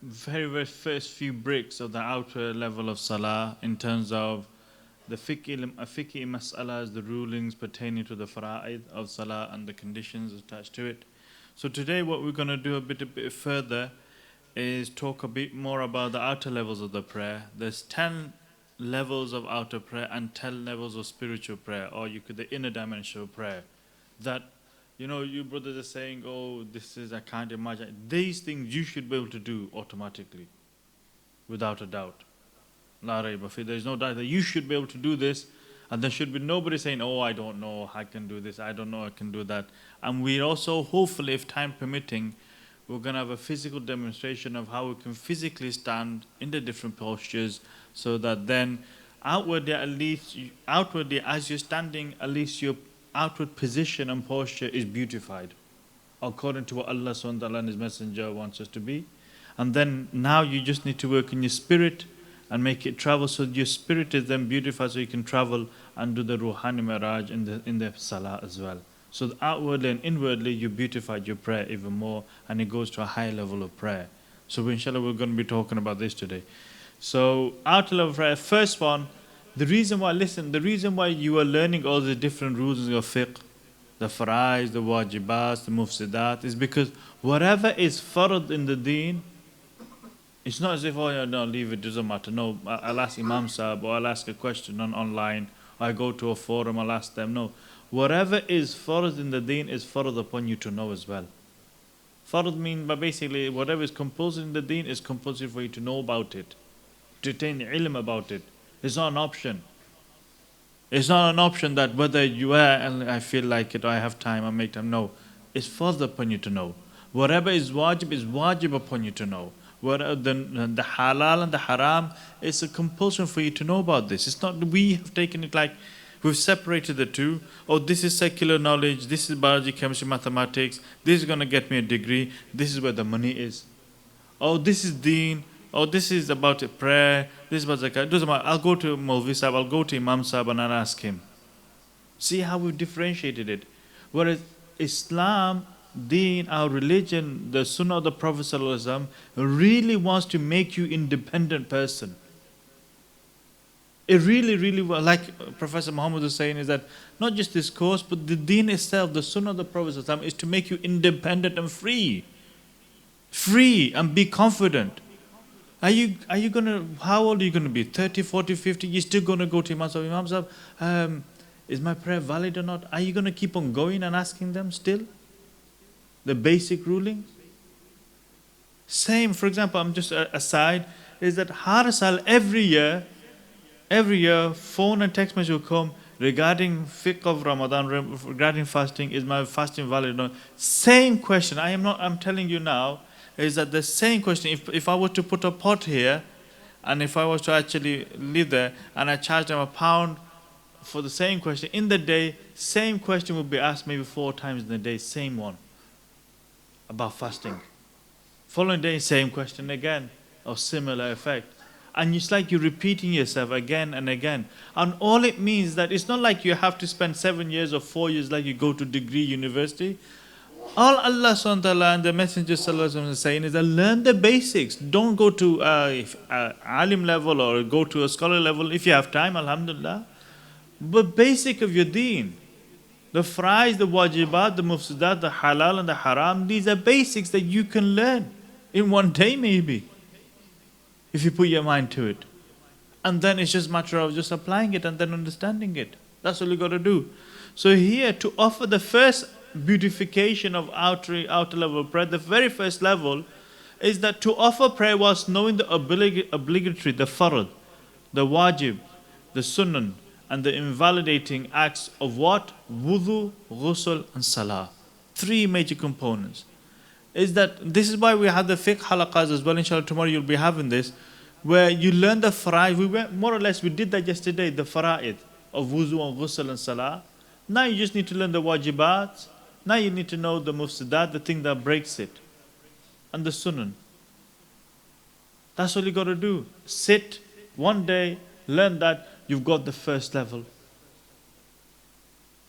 very first few bricks of the outer level of Salah in terms of the fiqh mas'alas, the rulings pertaining to the fara'id of Salah and the conditions attached to it. So today what we're going to do a bit further is talk a bit more about the outer levels of the prayer. There's 10 levels of outer prayer and 10 levels of spiritual prayer, or you could the inner dimension of prayer. That, you brothers are saying, oh, I can't imagine. These things you should be able to do automatically, without a doubt. La rayba fi. There's no doubt that you should be able to do this, and there should be nobody saying, oh, I don't know, I can do this, I don't know, I can do that. And we also, hopefully, if time permitting, we're going to have a physical demonstration of how we can physically stand in the different postures, so that then outwardly as you're standing, at least your outward position and posture is beautified according to what Allah subhanahu wa ta'ala and His Messenger wants us to be. And then now you just need to work in your spirit and make it travel, so your spirit is then beautified, so you can travel and do the Ruhani Miraj in the Salah as well. So outwardly and inwardly you beautified your prayer even more, and it goes to a high level of prayer. So inshallah we're going to be talking about this today. So outer level of prayer, first one, the reason why you are learning all the different rules of fiqh, the fara'id, the wajibats, the mufsidat, is because whatever is fardh in the deen, it's not as if, oh, no, leave it, doesn't matter. No, I'll ask Imam Sahib, or I'll ask a question online, or I go to a forum, I'll ask them. No, whatever is fardh in the deen is fardh upon you to know as well. Fardh means, but basically, whatever is compulsory in the deen is compulsory for you to know about it, to attain ilm about it. It's not an option. It's not an option that whether you are, and I feel like it, or I have time, I make time. No, it's fardh upon you to know. Whatever is wajib upon you to know. The halal and the haram, it's a compulsion for you to know about this. It's not, we have taken it like we've separated the two. Oh, this is secular knowledge, this is biology, chemistry, mathematics, this is going to get me a degree, this is where the money is. Oh, this is deen, oh, this is about a prayer, this is about zakat. It doesn't matter. I'll go to Maulvi Sahib, I'll go to Imam Sahib and I'll ask him. See how we've differentiated it. Whereas Islam, deen, our religion, the Sunnah of the Prophet ﷺ really wants to make you independent person. It really, like Professor Muhammad was saying, is that not just this course, but the deen itself, the Sunnah of the Prophet ﷺ, is to make you independent and free. Free and be confident. How old are you going to be? 30, 40, 50? You're still going to go to Imam Sahib, is my prayer valid or not? Are you going to keep on going and asking them still? The basic ruling. Same, for example, I'm just aside, is that Harsal every year, phone and text message will come regarding fiqh of Ramadan, regarding fasting, is my fasting valid or not? Same question. I'm telling you now, is that the same question. If I were to put a pot here, and if I was to actually live there, and I charge them £1 for the same question, in the day, same question would be asked maybe 4 times in the day, same one. About fasting. Following day, same question again, of similar effect. And it's like you're repeating yourself again and again. And all it means that it's not like you have to spend 7 years or 4 years like you go to degree university. All Allah subhanahu wa ta'ala and the Messenger sallallahu alaihi wasallam is saying is that learn the basics. Don't go to alim level or go to a scholar level if you have time, alhamdulillah. But basic of your deen. The fara'id, the wajibat, the mufsidat, the halal and the haram, these are basics that you can learn in one day maybe, if you put your mind to it. And then it's just a matter of just applying it and then understanding it. That's all you got to do. So here, to offer the first beautification of outer level of prayer, the very first level is that to offer prayer whilst knowing the obligatory, the fardh, the wajib, the sunnah, and the invalidating acts of what? Wudhu, ghusl, and Salah. 3 major components. This is why we have the fiqh halaqas as well. Inshallah, tomorrow you'll be having this, where you learn the fara'id. We did that yesterday, the fara'id of wudhu and ghusl and Salah. Now you just need to learn the wajibat. Now you need to know the mufsidat, the thing that breaks it, and the sunnah. That's all you got to do. Sit one day, learn that. You've got the first level.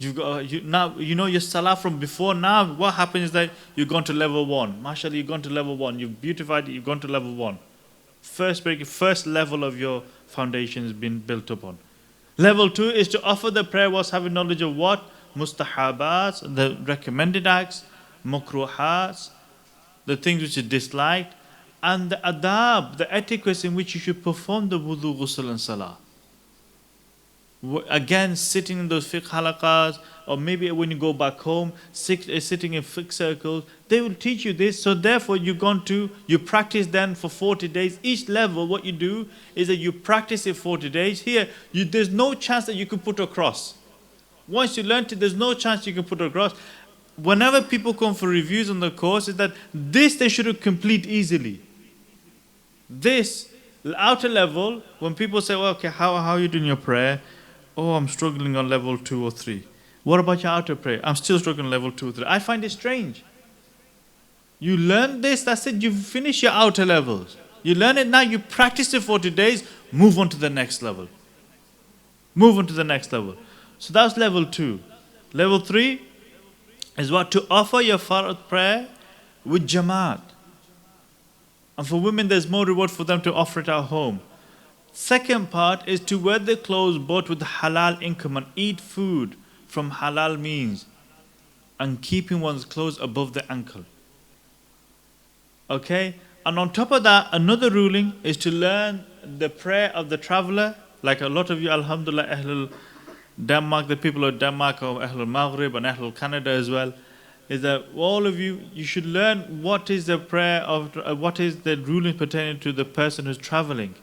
You've got now you know your salah from before. Now what happens is that you've gone to level 1. MashaAllah, you've gone to level 1. You've beautified it. You've gone to level 1. First level of your foundation has been built upon. Level 2 is to offer the prayer whilst having knowledge of what? Mustahabats, the recommended acts, makruhats, the things which are disliked, and the adab, the etiquettes in which you should perform the wudhu, ghusl and salah. Again, sitting in those fiqh halaqas, or maybe when you go back home, sitting in fiqh circles, they will teach you this. So therefore, you practice then for 40 days. Each level, what you do is that you practice it 40 days. Here, there's no chance that you can put across. Once you learn it, there's no chance you can put across. Whenever people come for reviews on the course, is that this they should complete easily. This, the outer level, when people say, well, okay, how are you doing your prayer? Oh, I'm struggling on level 2 or 3. What about your outer prayer? I'm still struggling on level 2 or 3. I find it strange. You learn this, that's it, you finish your outer levels. You learn it now, you practice it 40 days, move on to the next level. Move on to the next level. So that's level 2. Level 3 is what? To offer your fardh prayer with jamaat. And for women, there's more reward for them to offer it at home. Second part is to wear the clothes bought with halal income and eat food from halal means and keeping one's clothes above the ankle. Okay? And on top of that, another ruling is to learn the prayer of the traveler. Like a lot of you, alhamdulillah, Ahlul Denmark, the people of Denmark, or Ahlul Maghrib and Ahlul Canada as well, is that all of you should learn what is the prayer of, what is the ruling pertaining to the person who's traveling.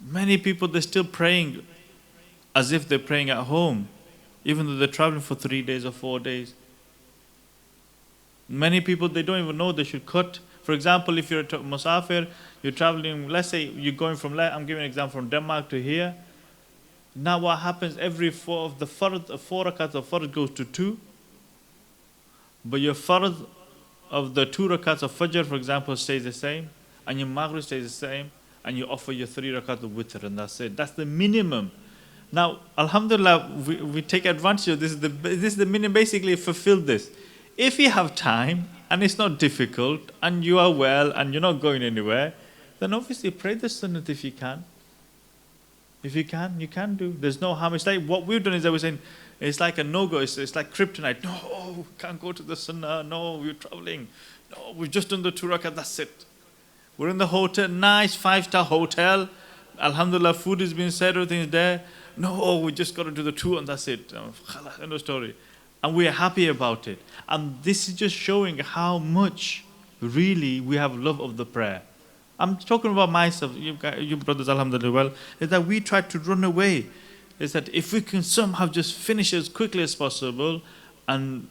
Many people, they're still praying as if they're praying at home, even though they're traveling for 3 days or 4 days. Many people, they don't even know they should cut. For example, if you're a musafir, you're traveling, let's say you're going from, I'm giving an example, from Denmark to here. Now what happens, every 4 of the fardh, 4 rakats of fardh goes to 2. But your fardh of the 2 rakats of fajr, for example, stays the same. And your maghrib stays the same. And you offer your 3 rakat of witr, and that's it. That's the minimum. Now, alhamdulillah, we take advantage of this. This is the minimum, basically fulfill this. If you have time, and it's not difficult, and you are well, and you're not going anywhere, then obviously pray the sunnat if you can. If you can do. There's no harm. It's like what we've done is that we're saying, it's like a no-go. It's like kryptonite. No, can't go to the sunnah. No, we're traveling. No, we've just done the 2 rakat, that's it. We're in the hotel, nice 5-star hotel. Alhamdulillah, food is being said, everything is there. No, we just got to do the 2 and that's it. End of story. And we are happy about it. And this is just showing how much really we have love of the prayer. I'm talking about myself, you brothers, alhamdulillah, well, is that we try to run away. Is that if we can somehow just finish as quickly as possible, and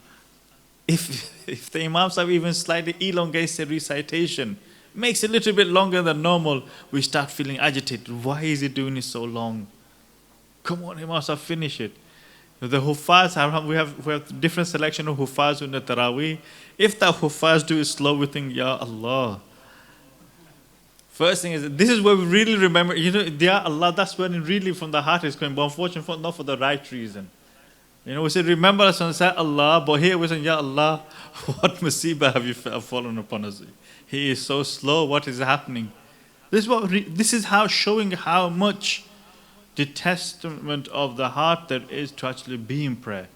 if the imams have even slightly elongated the recitation, makes it a little bit longer than normal, we start feeling agitated. Why is he doing it so long? Come on, imams, finish it. The Hufaz, we have different selection of Hufaz in the Taraweeh. If the Hufaz do it slow, we think, Ya Allah. First thing is, this is where we really remember, Ya Allah, that's when really from the heart is coming, but unfortunately not for the right reason. We say, remember us and say Allah, but here we say, Ya Allah, what musibah have you fallen upon us? He is so slow, what is happening? This is how showing how much the testament of the heart there is to actually be in prayer.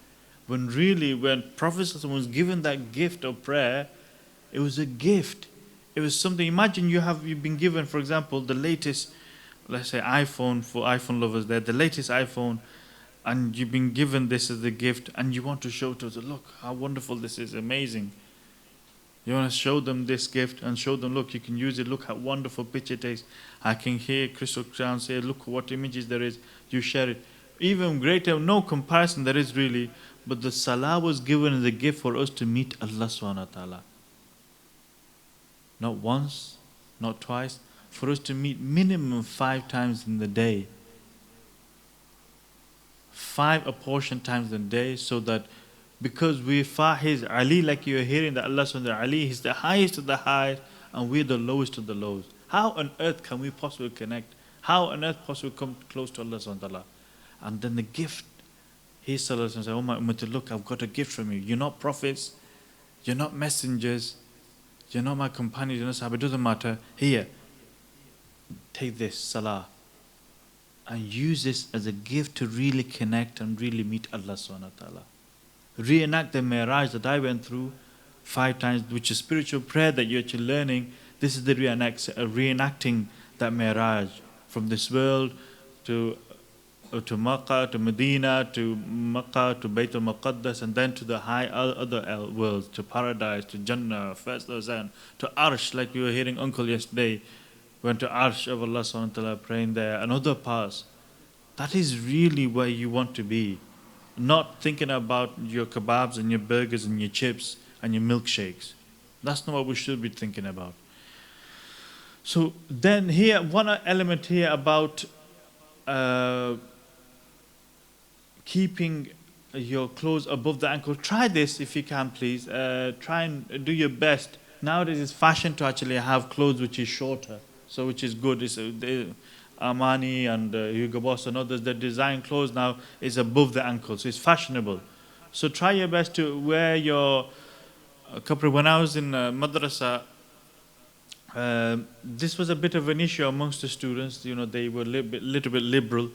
When Prophet was given that gift of prayer, it was a gift. It was something, imagine you've been given, for example, the latest, let's say iPhone, for iPhone lovers there, the latest iPhone, and you've been given this as a gift, and you want to show to us, look how wonderful this is, amazing. You want to show them this gift and show them, look, you can use it, look how wonderful picture it takes. I can hear Crystal Crown say, look what images there is, you share it. Even greater, no comparison there is really, but the salah was given as a gift for us to meet Allah subhanahu wa ta'ala. Not once, not twice, for us to meet minimum 5 times in the day. 5 apportioned times in the day, so that because we His Ali, like you are hearing that Allah subhanahu wa ta'ala, Ali is the highest of the highest and we're the lowest of the lowest. How on earth can we possibly connect? How on earth possibly come close to Allah subhanahu wa ta'ala? And then the gift, he Sallallahu Alaihi Wasallam said, "Oh my ummah, look, I've got a gift from you. You're not prophets, you're not messengers, you're not my companions, you're not Sahaba, it doesn't matter. Here, take this, Salah, and use this as a gift to really connect and really meet Allah subhanahu wa ta'ala. Reenact the Mi'raj that I went through 5 times, which is spiritual prayer that you're actually learning. This is the reenacting that Mi'raj from this world to Makkah, to Medina, to Makkah, to Bayt al-Muqaddas, and then to the high other worlds, to paradise, to Jannah, first Lausanne, to Arsh, like we were hearing Uncle yesterday, went to Arsh of Allah subhanahu wa ta'ala, praying there, and other paths. That is really where you want to be. Not thinking about your kebabs and your burgers and your chips and your milkshakes. That's not what we should be thinking about. So then here, one element here about keeping your clothes above the ankle. Try this if you can, please. Try and do your best. Nowadays it's fashion to actually have clothes which is shorter, so which is good. It's Armani and Hugo Boss and others that design clothes now is above the ankle, so it's fashionable. So try your best to wear your kapra. When I was in madrasa, this was a bit of an issue amongst the students. You know, they were a little bit liberal.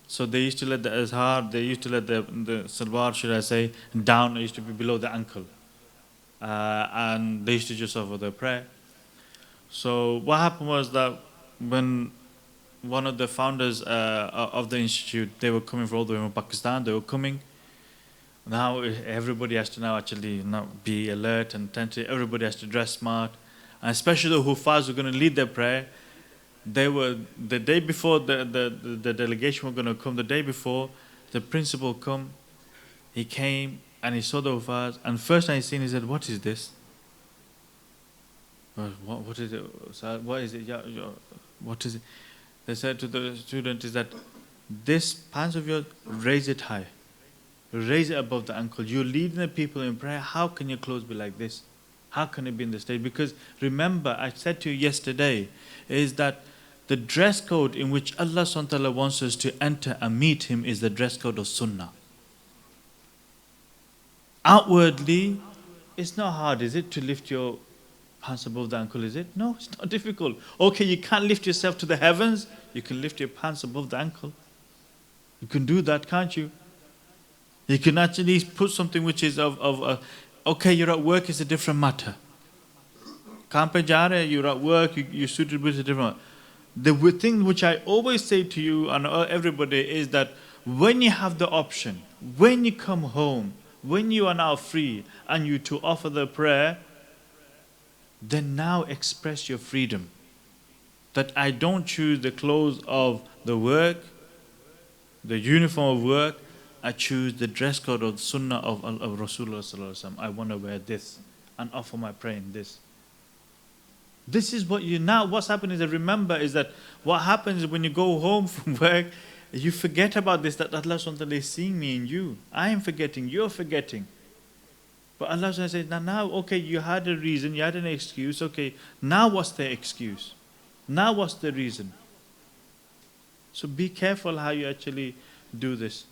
So they used to let the azhar, they used to let the salwar, should I say, down. It used to be below the ankle. And they used to just offer their prayer. So what happened was that when one of the founders of the institute, they were coming from all the way from Pakistan, they were coming. Now everybody has to now actually be alert and attentive. Everybody has to dress smart. And especially the Hufaz who are going to lead their prayer, they were, the day before the delegation were going to come, the day before, the principal come, he came and he saw the Hufaz, and first time he seen, he said, "What is this?" What is it? What is it? What is it? They said to the student is that this pants of yours, raise it high. Raise it above the ankle. You're leading the people in prayer. How can your clothes be like this? How can it be in the state? Because remember, I said to you yesterday, is that the dress code in which Allah subhanahu wa ta'ala wants us to enter and meet Him is the dress code of Sunnah. Outwardly, it's not hard, is it, to lift your pants above the ankle, is it? No, it's not difficult. Okay, you can't lift yourself to the heavens. You can lift your pants above the ankle. You can do that, can't you? You can actually put something which is okay, you're at work, it's a different matter. You're at work, you're suited with a different matter. The thing which I always say to you and everybody is that when you have the option, when you come home, when you are now free and you to offer the prayer, then now express your freedom. That I don't choose the clothes of the work, the uniform of work, I choose the dress code of the Sunnah of Rasulullah Sallallahu Alaihi Wasallam. I want to wear this and offer my prayer in this. This is what you now, what's happening is that remember is that what happens is when you go home from work, you forget about this, that Allah subhanahu wa ta'ala is seeing me in you. I am forgetting, you're forgetting. But Allah subhanahu wa ta'ala says, now, okay, you had a reason, you had an excuse, okay, now what's the excuse? Now what's the reason? So be careful how you actually do this.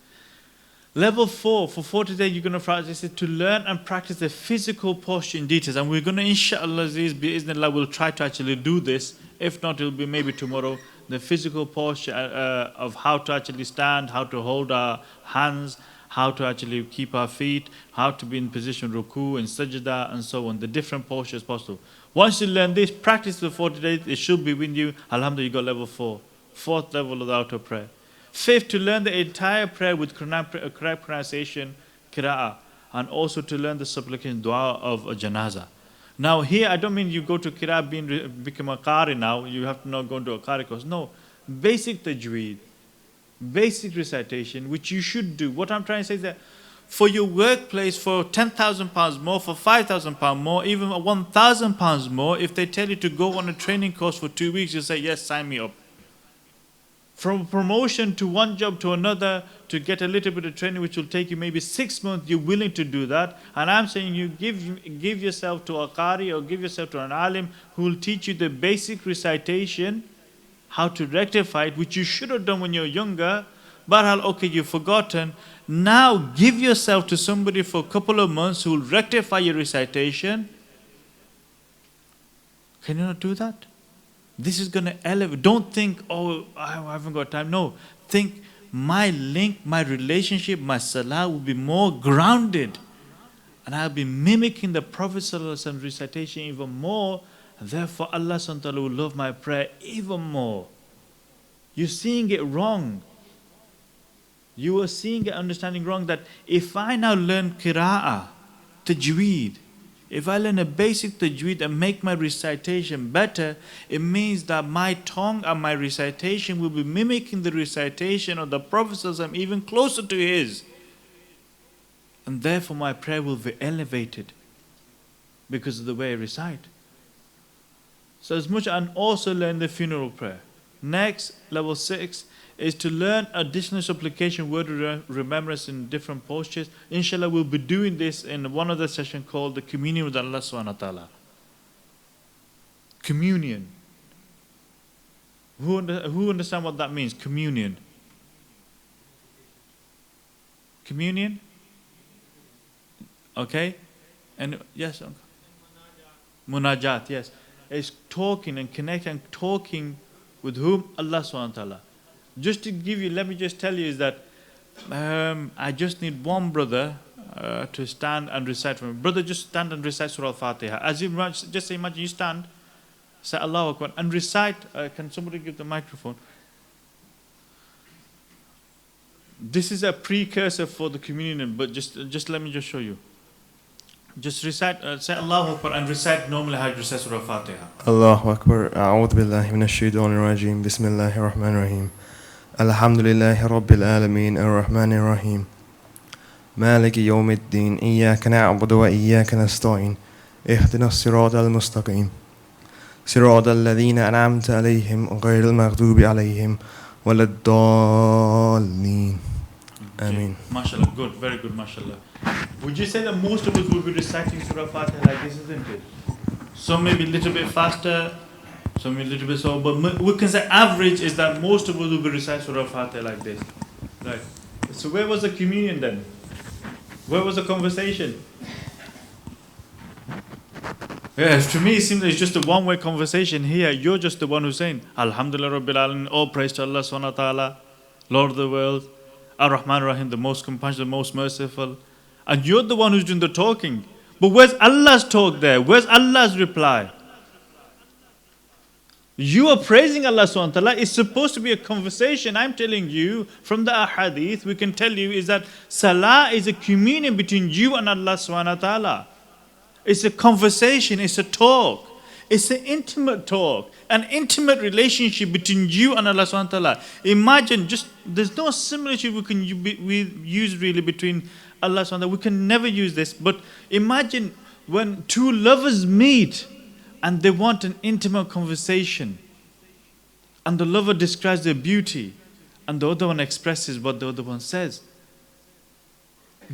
Level 4, for 40 days you're going to practice it to learn and practice the physical posture in details. And we're going to, inshallah, bi'idhnillah, we'll try to actually do this. If not, it'll be maybe tomorrow. The physical posture of how to actually stand, how to hold our hands, how to actually keep our feet, how to be in position ruku and sajda and so on. The different postures possible. Once you learn this, practice for 40 days, it should be with you. Alhamdulillah, you got level 4. 4th level of the outer prayer. 5th, to learn the entire prayer with correct pronunciation, Qiraa'ah, and also to learn the supplication dua of a janazah. Now here, I don't mean you go to Qiraa'ah, become a Qari now, you have to not go into a Qari course. No, basic tajweed, basic recitation, which you should do. What I'm trying to say is that for your workplace, for £10,000 more, for £5,000 more, even £1,000 more, if they tell you to go on a training course for 2 weeks, you say, yes, sign me up. From promotion to one job to another, to get a little bit of training which will take you maybe 6 months, you're willing to do that. And I'm saying you give yourself to a qari or give yourself to an alim who will teach you the basic recitation, how to rectify it, which you should have done when you're younger. Barhal, okay, you've forgotten. Now give yourself to somebody for a couple of months who will rectify your recitation. Can you not do that? This is going to elevate. Don't think, oh, I haven't got time. No. Think, my link, my relationship, my salah will be more grounded. And I'll be mimicking the Prophet ﷺ recitation even more. And therefore, Allah SWT will love my prayer even more. You're seeing it wrong. You are seeing it, understanding wrong, that if I now learn Qiraa'ah, tajweed, if I learn a basic tajweed and make my recitation better, it means that my tongue and my recitation will be mimicking the recitation of the Prophet ﷺ even closer to his. And therefore my prayer will be elevated because of the way I recite. So as much, and also learn the funeral prayer. Next, level 6, is to learn additional supplication, word remembrance in different postures. Inshallah, we'll be doing this in one other session called the communion with Allah subhanahu wa ta'ala. Communion. Who understand what that means? Communion. Communion? Okay? And yes, Uncle. Munajat, yes. It's talking and connecting and talking with whom? Allah subhanahu wa ta'ala. Just to give you, let me just tell you is that I just need one brother to stand and recite for me. Brother, just stand and recite Surah Al-Fatiha. As you just imagine you stand, say Allahu Akbar, and recite. Can somebody give the microphone? This is a precursor for the communion, but just let me just show you. Just recite, say Allahu Akbar and recite normally how you recite Surah Al-Fatiha. Allahu Akbar. A'udhu billahi minash shaitanir rajim. Bismillahir rahmanir rahim. Alhamdulillahi rabbil alameen ar-rahmanir rahim. Maliki yawmiddin. Iyyaka na'budu wa iyyaka nasta'in. Ihdinas siratal mustaqim. Siratal ladhina an'amta alayhim ghayril maghdubi alayhim waladdallin. Ameen. MashaAllah, good, very good, MashaAllah. Would you say that most of us will be reciting Surah Fatiha like this, isn't it? Some maybe a little bit faster, some maybe a little bit slower, but we can say average is that most of us will be reciting Surah Fatiha like this. Right. So where was the communion then? Where was the conversation? Yes, to me it seems it's just a one-way conversation here. You're just the one who's saying, Alhamdulillah Rabbil Alamin, all praise to Allah subhanahu wa ta'ala, Lord of the world, Ar-Rahman Ar-Rahim, the most compassionate, the most merciful. And you're the one who's doing the talking. But where's Allah's talk there? Where's Allah's reply? You are praising Allah subhanahu wa ta'ala. It's supposed to be a conversation. I'm telling you from the ahadith, we can tell you is that Salah is a communion between you and Allah subhanahu wa ta'ala. It's a conversation, it's a talk. It's an intimate talk, an intimate relationship between you and Allah subhanahu wa ta'ala. Imagine, there's no similitude we use really between Allah subhanahu wa ta'ala. We can never use this, but imagine when two lovers meet and they want an intimate conversation, and the lover describes their beauty and the other one expresses what the other one says.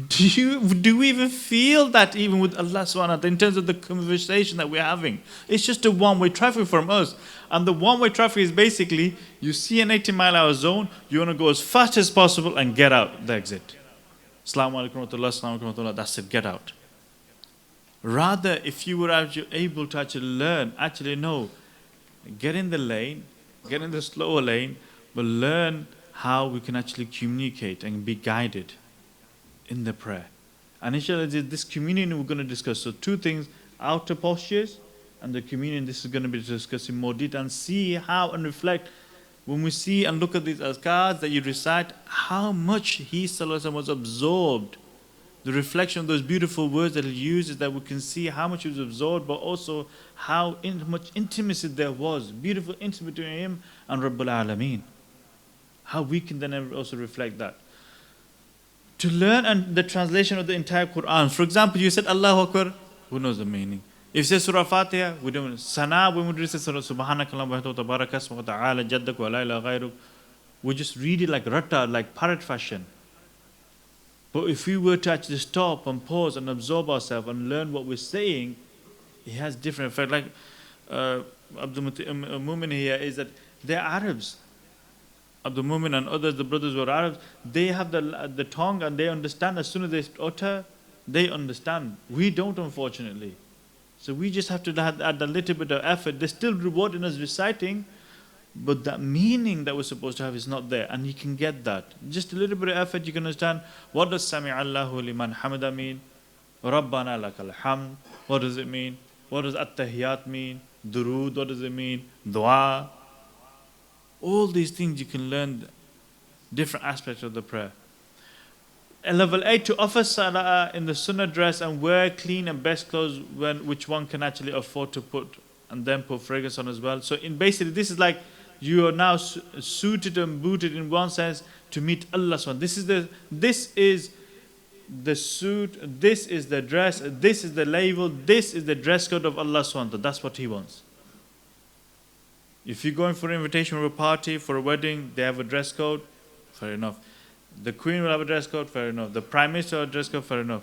Do we even feel that even with Allah subhanahu wa ta'ala in terms of the conversation that we're having? It's just a one-way traffic from us. And the one-way traffic is basically, you see an 80-mile-an-hour zone, you want to go as fast as possible and get out the exit. Assalamu alaikum wa rahmatullah, assalamu alaikum wa rahmatullah, that's it, get out. Rather, if you were actually able to actually learn, actually know, get in the lane, get in the slower lane, but learn how we can actually communicate and be guided in the prayer. And inshallah, this communion we're going to discuss. So two things, outer postures and the communion, this is going to be discussed in more detail, and see how and reflect when we see and look at these azkars that you recite, how much he sallallahu alaihi wasallam was absorbed. The reflection of those beautiful words that he uses, that we can see how much he was absorbed, but also how much intimacy there was, beautiful intimacy between him and Rabbul Alameen. How we can then also reflect that. To learn and the translation of the entire Qur'an. For example, you said Allahu Akbar, who knows the meaning? If you say Surah Fatiha, we don't know. Sana, when we say Surah Subhanakallah wa tabarakas wa ta'ala jaddak wa la ilaha ghayruk, we just read it like ratta, like parrot fashion. But if we were to actually stop and pause and absorb ourselves and learn what we're saying, it has different effect. Like Abdul Mu'min here is that they're Arabs. Abdul Mumin and others, the brothers who are Arabs, they have the tongue and they understand. As soon as they utter, they understand. We don't, unfortunately. So we just have to add a little bit of effort. There's still reward in us reciting, but that meaning that we're supposed to have is not there. And you can get that. Just a little bit of effort, you can understand what does Sami Allahu liman hamida mean? Rabbana lakal hamd. What does it mean? What does at-tahiyat mean? Durood, what does it mean? Dua. All these things you can learn different aspects of the prayer. And level 8, to offer salah in the sunnah dress and wear clean and best clothes which one can actually afford to put, and then put fragrance on as well. So in basically this is like you are now suited and booted in one sense to meet Allah SWT. This is the suit, this is the dress, this is the label, this is the dress code of Allah SWT. That's what He wants. If you're going for an invitation for a party, for a wedding, they have a dress code, fair enough. The Queen will have a dress code, fair enough. The Prime Minister will have a dress code, fair enough.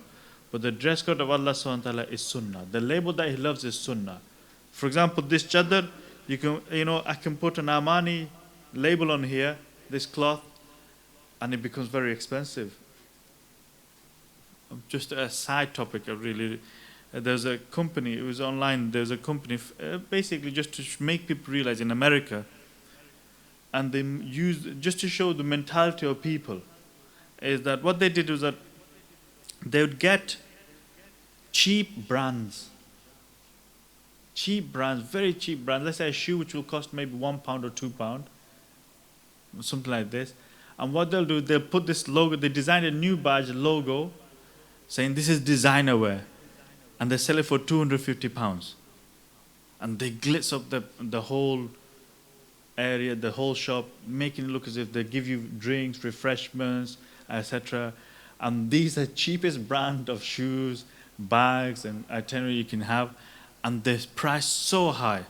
But the dress code of Allah SWT is Sunnah. The label that He loves is Sunnah. For example, this chadar, I can put an Armani label on here, this cloth, and it becomes very expensive. Just a side topic, there's a company, it was online, there's a company, basically just to make people realize in America, and they used, just to show the mentality of people, is that what they did was that they would get cheap brands, very cheap brands, let's say a shoe which will cost maybe £1 or £2, something like this, and what they'll do, they'll put this logo, they designed a new badge logo, saying this is designer wear, and they sell it for £250. And they glitz up the whole area, the whole shop, making it look as if they give you drinks, refreshments, etc. And these are the cheapest brand of shoes, bags, and itinerary you can have, and they're priced so high.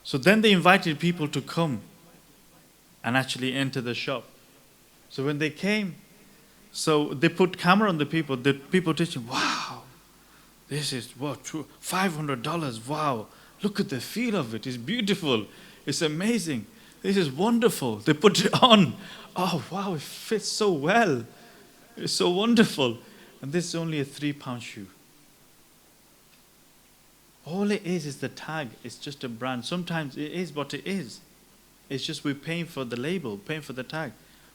So then they invited people to come and actually enter the shop. So when they came, so they put camera on the people teaching, wow, this is what, $500, wow, look at the feel of it, it's beautiful, it's amazing, this is wonderful. They put it on, oh wow, it fits so well, it's so wonderful. And this is only a £3 shoe. All it is the tag, it's just a brand. Sometimes it is what it is. It's just we're paying for the label, paying for the tag.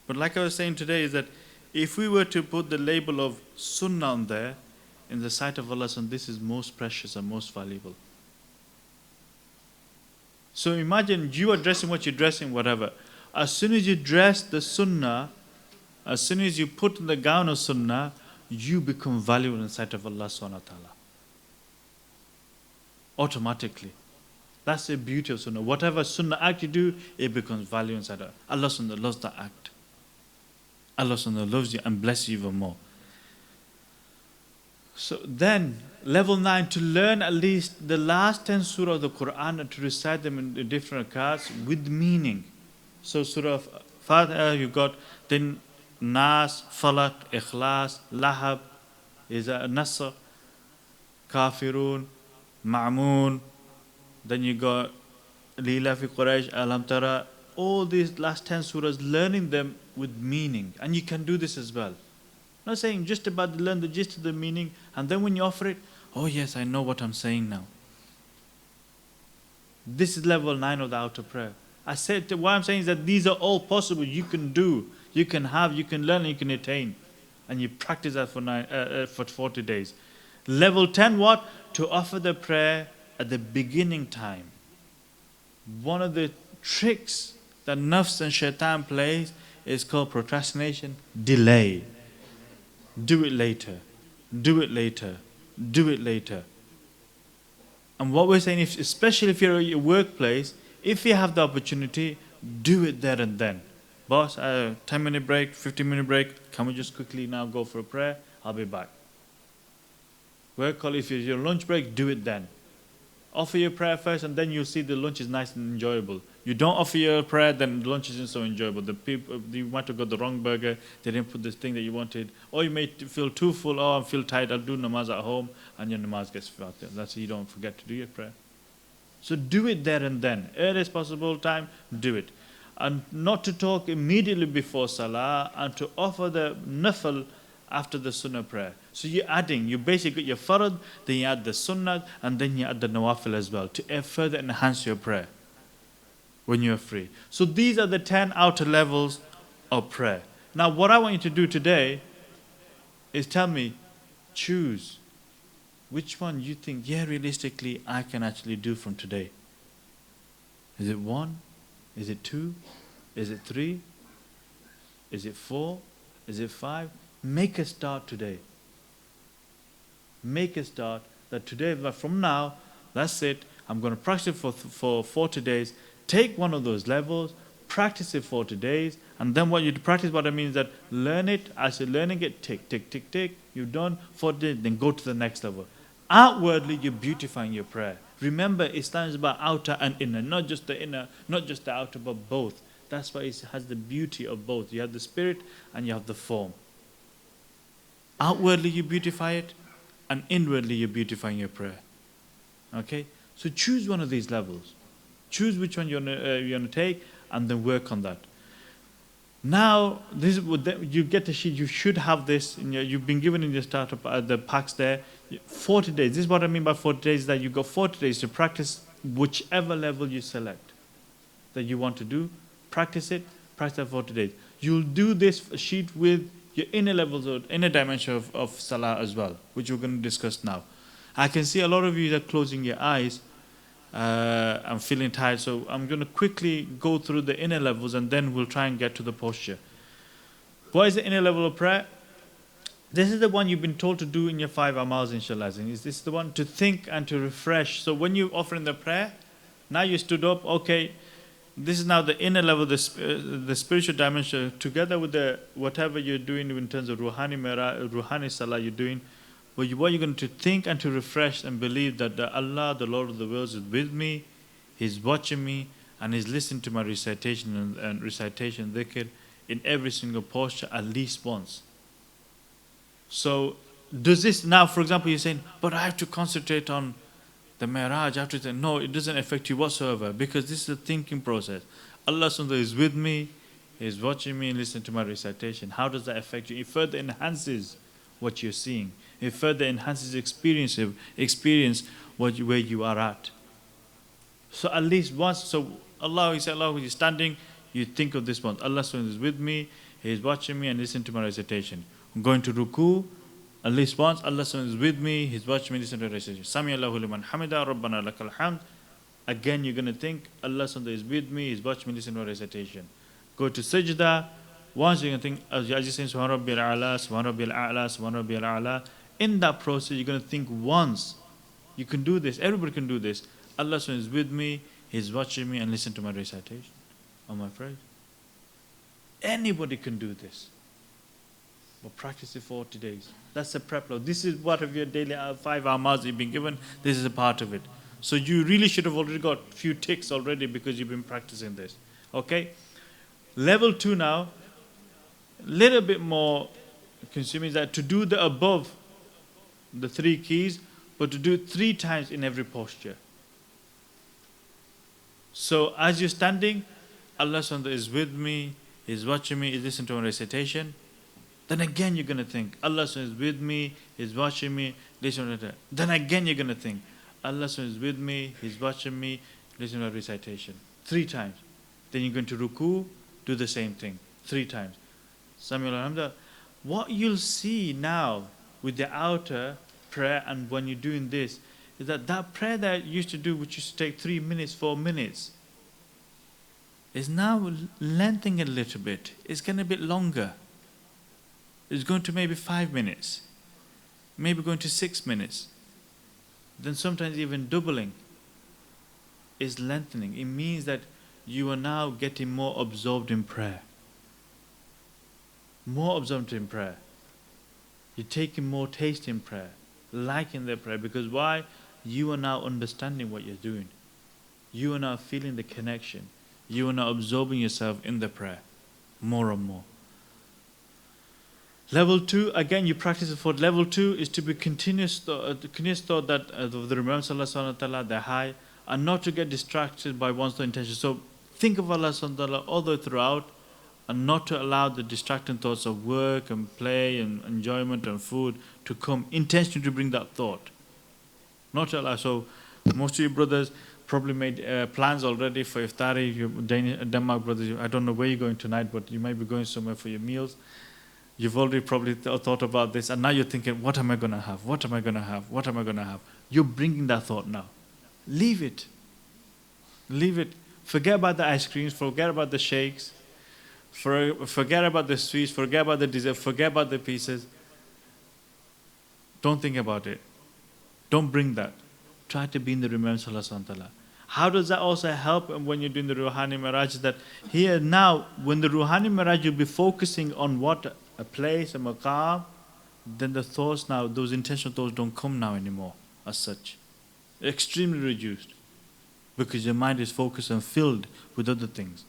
But like I was saying today, is that if we were to put the label of Sunnah on there, in the sight of Allah, this is most precious and most valuable. So imagine you are dressing what you're dressing, whatever. As soon as you dress the Sunnah, as soon as you put on the gown of Sunnah, you become valuable in the sight of Allah subhanahu wa ta'ala. Automatically. That's the beauty of Sunnah. Whatever Sunnah act you do, it becomes valuable inside Allah. Allah subhanahu wa ta'ala loves that act. Allah subhanahu wa ta'ala loves you and blesses you even more. So then, level 9, to learn at least the last 10 surahs of the Qur'an and to recite them in different rakahs with meaning. So Surah of Fardh, you got then Nas, Falak, Ikhlas, Lahab, Nasr, Kafirun, Ma'mun, then you got Lila fi Quraysh, Alam Tara, all these last 10 surahs, learning them with meaning. And you can do this as well. Not saying just about learn the gist of the meaning, and then when you offer it, oh yes, I know what I'm saying now. This is level 9 of the outer prayer. I said, what I'm saying is that these are all possible. You can do, you can have, you can learn, and you can attain. And you practice that for 40 days. Level 10, what? To offer the prayer at the beginning time. One of the tricks that nafs and shaitan plays is called procrastination, delay. Do it later, do it later, do it later. And what we're saying, especially if you're at your workplace, if you have the opportunity, do it there and then. Boss, 10-minute break, 15-minute break, can we just quickly now go for a prayer? I'll be back. Work call, if it's your lunch break, do it then. Offer your prayer first, and then you'll see the lunch is nice and enjoyable. You don't offer your prayer, then the lunch isn't so enjoyable. The people, you might have got the wrong burger, they didn't put this thing that you wanted, or you may feel too full, oh, I feel tired, I'll do namaz at home, and your namaz gets out there. That's how you don't forget to do your prayer. So do it there and then. Earliest possible time, do it. and not to talk immediately before Salah, and to offer the nafl after the sunnah prayer. So you're adding, you basically your fardh, then you add the sunnat, and then you add the nawafil as well to further enhance your prayer when you're free. So these are the 10 outer levels of prayer. Now what I want you to do today is tell me, choose which one you think, yeah, realistically I can actually do from today. Is it 1? Is it 2? Is it 3? Is it 4? Is it 5? Make a start today. Make a start that today, from now, that's it. I'm going to practice for 40 days. Take one of those levels, practice it 40 days, and then what you practice, what I mean is that learn it. As you're learning it, tick, tick, tick, tick. You've done 40 days, then go to the next level. Outwardly, you're beautifying your prayer. Remember, Islam is about outer and inner, not just the inner, not just the outer, but both. That's why it has the beauty of both. You have the spirit and you have the form. Outwardly, you beautify it, and inwardly, you're beautifying your prayer. Okay? So choose one of these levels. Choose which one you're going to take, and then work on that. Now, this you get the sheet. You should have this. You've been given in your startup the packs there. 40 days. This is what I mean by 40 days. That you got 40 days to practice whichever level you select that you want to do. Practice it. Practice that 40 days. You'll do this sheet with your inner levels or inner dimension of Salah as well, which we're going to discuss now. I can see a lot of you are closing your eyes. I'm feeling tired, so I'm going to quickly go through the inner levels and then we'll try and get to the posture. What is the inner level of prayer? This is the one you've been told to do in your 5 amals, inshallah. Is this the one? To think and to refresh. So when you offer in the prayer, now you stood up, okay, this is now the inner level, the spiritual dimension, together with the whatever you're doing in terms of ruhani salah you're doing. What you're going to think and to refresh and believe that Allah, the Lord of the worlds, is with me, He's watching me, and He's listening to my recitation and recitation dhikr in every single posture at least once. So does this now, for example, you're saying, but I have to concentrate on the Mi'raj, I have to say, no, it doesn't affect you whatsoever, because this is a thinking process. Allah subhanahu wa ta'ala is with me, He's watching me and listening to my recitation. How does that affect you? It further enhances what you're seeing. It further enhances experience where you are at. So at least once, so Allah is standing, you think of this one. Allah is with me, He is watching me and listening to my recitation. I'm going to ruku, at least once, Allah is with me, He's watching me, listening to my recitation. Sami Allahu liman hamida, Rabbana lakal hamd. Again you're going to think, Allah is with me, He's watching me, listening to my recitation. Go to sajda, once you're going to think, as you're saying, Subhan Rabbil A'la, Subhan Rabbil A'la, Subhan Rabbil A'la. In that process, you're going to think once. You can do this. Everybody can do this. Allah is with me. He's watching me and listen to my recitation. Am I afraid? Anybody can do this. But practice it for 40 days. That's the prep load. This is what of your daily 5 amals you've been given. This is a part of it. So you really should have already got a few ticks already because you've been practicing this. Okay? Level 2 now. A little bit more consuming that to do the above the 3 keys, but to do it 3 times in every posture. So as you're standing, Allah is with me, He's watching me, He's listening to my recitation. Then again you're going to think, Allah is with me, He's watching me, listening to my recitation. Then again you're going to think, Allah is with me, He's watching me, listening to my recitation. 3 times. Then you're going to ruku, do the same thing. 3 times. What you'll see now with the outer prayer and when you're doing this is that prayer that you used to do, which used to take 3 minutes, 4 minutes, is now lengthening a little bit. It's getting a bit longer. It's going to maybe 5 minutes, maybe going to 6 minutes, then sometimes even doubling. Is lengthening. It means that you are now getting more absorbed in prayer. More absorbed in prayer. You're taking more taste in prayer, liking the prayer, because why? You are now understanding what you're doing. You are now feeling the connection. You are now absorbing yourself in the prayer more and more. Level 2, again you practice it for level 2 is to be continuous thought that the remembrance of Allah subhanahu wa ta'ala, the high, and not to get distracted by one's intention. So Think of Allah subhanahu wa ta'ala all the way throughout, and not to allow the distracting thoughts of work and play and enjoyment and food to come intentionally to bring that thought. Not to allow. So most of you brothers probably made plans already for iftari. Your Denmark brothers, I don't know where you're going tonight, but you might be going somewhere for your meals. You've already probably thought about this, and now you're thinking, what am I going to have? What am I going to have? What am I going to have? You're bringing that thought now. Leave it. Leave it. Forget about the ice creams. Forget about the shakes. Forget about the sweets. Forget about the dessert. Forget about the pieces. Don't think about it. Don't bring that. Try to be in the remembrance of Allah subhanahu wa ta'ala. How does that also help when you're doing the Ruhani Miraj? That here now, when the Ruhani Miraj, you'll be focusing on what? A place, a maqam, then the thoughts now, those intentional thoughts don't come now anymore as such. Extremely reduced. Because your mind is focused and filled with other things.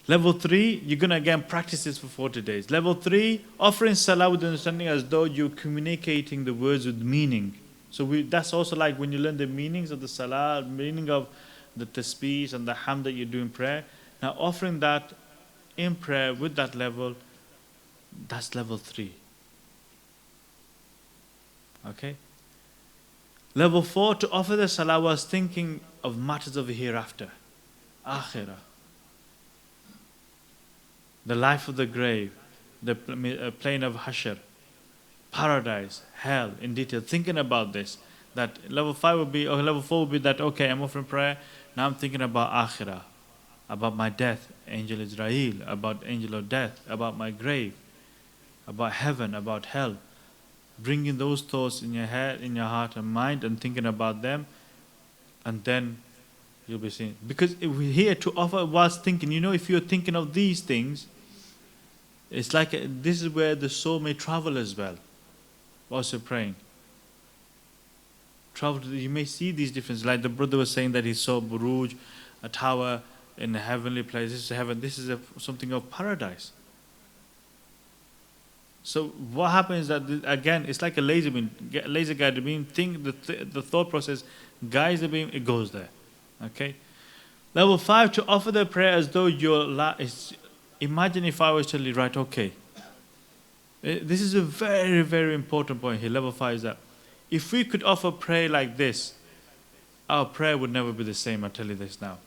Level 3, you're going to again practice this for 40 days. Level 3, offering salah with understanding as though you're communicating the words with meaning. So that's also like when you learn the meanings of the salah, meaning of the tasbih and the hamd that you do in prayer. Now offering that in prayer with that level, that's level 3. Okay? Level 4, to offer the salah was thinking of matters of the hereafter. Akhirah. The life of the grave, the plane of Hashr, paradise, hell, in detail, thinking about this. That level 5 would be, or level 4 would be that, okay, I'm offering prayer, now I'm thinking about Akhirah, about my death, Angel Israel, about angel of death, about my grave, about heaven, about hell. Bringing those thoughts in your head, in your heart and mind, and thinking about them, and then you'll be seeing. Because we're here to offer whilst thinking. You know, if you're thinking of these things, it's like this is where the soul may travel as well, whilst you're praying. You may see these differences. Like the brother was saying that he saw Buruj, a tower in a heavenly place. This is heaven. This is something of paradise. So what happens is that, again, it's like a laser beam, laser guided beam. The thought process guides the beam, it goes there. Okay? Level 5, to offer the prayer as though imagine if I was to tell you, right, okay. This is a very, very important point here. Level 5 is that if we could offer prayer like this, our prayer would never be the same. I'll tell you this now.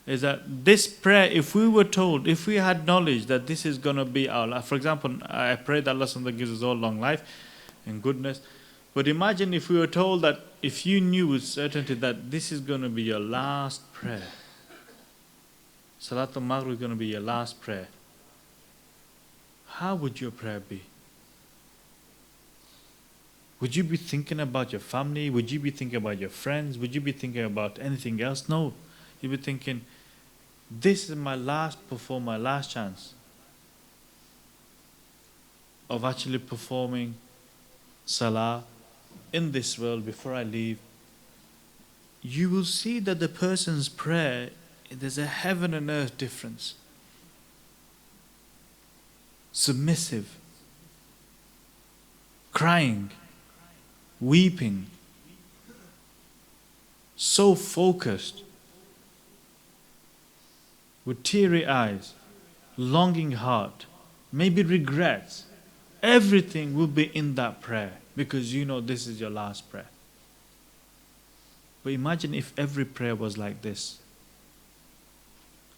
Is that this prayer, if we were told, if we had knowledge that this is going to be our life, for example, I pray that Allah subhanahu gives us all long life and goodness, but imagine if we were told that, if you knew with certainty that this is going to be your last prayer, Salat al-Maghrib is going to be your last prayer, how would your prayer be? Would you be thinking about your family? Would you be thinking about your friends? Would you be thinking about anything else? No. You'd be thinking, this is my last chance of actually performing Salah in this world before I leave. You will see that the person's prayer, there's a heaven and earth difference. Submissive, crying, weeping, so focused, with teary eyes, longing heart, maybe regrets. Everything will be in that prayer because you know this is your last prayer. But imagine if every prayer was like this.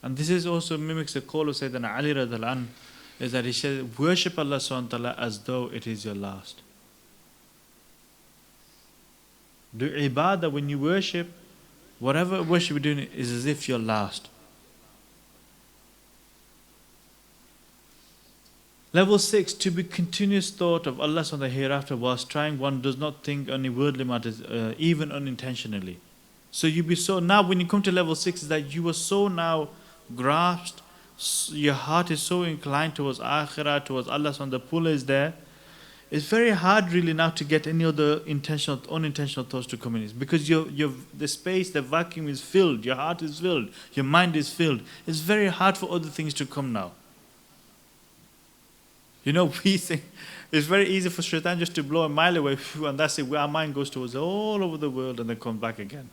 And this is also mimics the call of Sayyidina Ali radhiallahu anhu, is that he said, worship Allah subhanahu wa ta'ala as though it is your last. Do ibadah when you worship, whatever worship you're doing is as if you're last. Level 6, to be continuous thought of Allah on the hereafter whilst trying, one does not think only worldly matters, even unintentionally. So you be so, now when you come to level 6, is that you are so now grasped, your heart is so inclined towards akhirah, towards Allah, the pull is there. It's very hard really now to get any other unintentional thoughts to come in. Because the space, the vacuum is filled, your heart is filled, your mind is filled. It's very hard for other things to come now. You know, we think it's very easy for shaitan just to blow a mile away, and that's it, where our mind goes towards all over the world and then comes back again.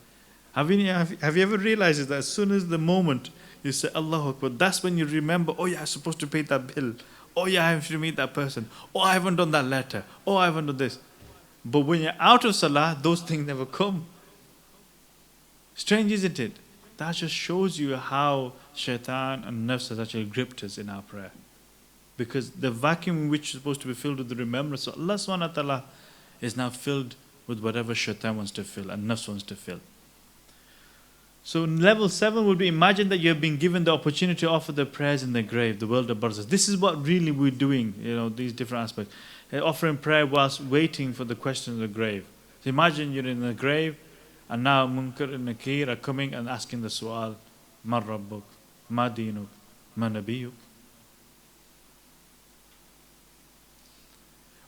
Have you ever realized that as soon as the moment you say Allahu Akbar, that's when you remember, oh yeah, I'm supposed to pay that bill. Oh yeah, I have to meet that person. Oh, I haven't done that letter. Oh, I haven't done this. But when you're out of Salah, those things never come. Strange, isn't it? That just shows you how shaitan and nafs has actually gripped us in our prayer. Because the vacuum which is supposed to be filled with the remembrance of Allah subhanahu wa ta'ala is now filled with whatever shaitan wants to fill and nafs wants to fill. So level 7 would be, imagine that you have been given the opportunity to offer the prayers in the grave, the world of barzakh. This is what really we're doing, these different aspects. Offering prayer whilst waiting for the question of the grave. So imagine you're in the grave and now Munkar and Nakir are coming and asking the su'al, Man Rabbuk, Ma Dinuk, Ma Nabiyuk.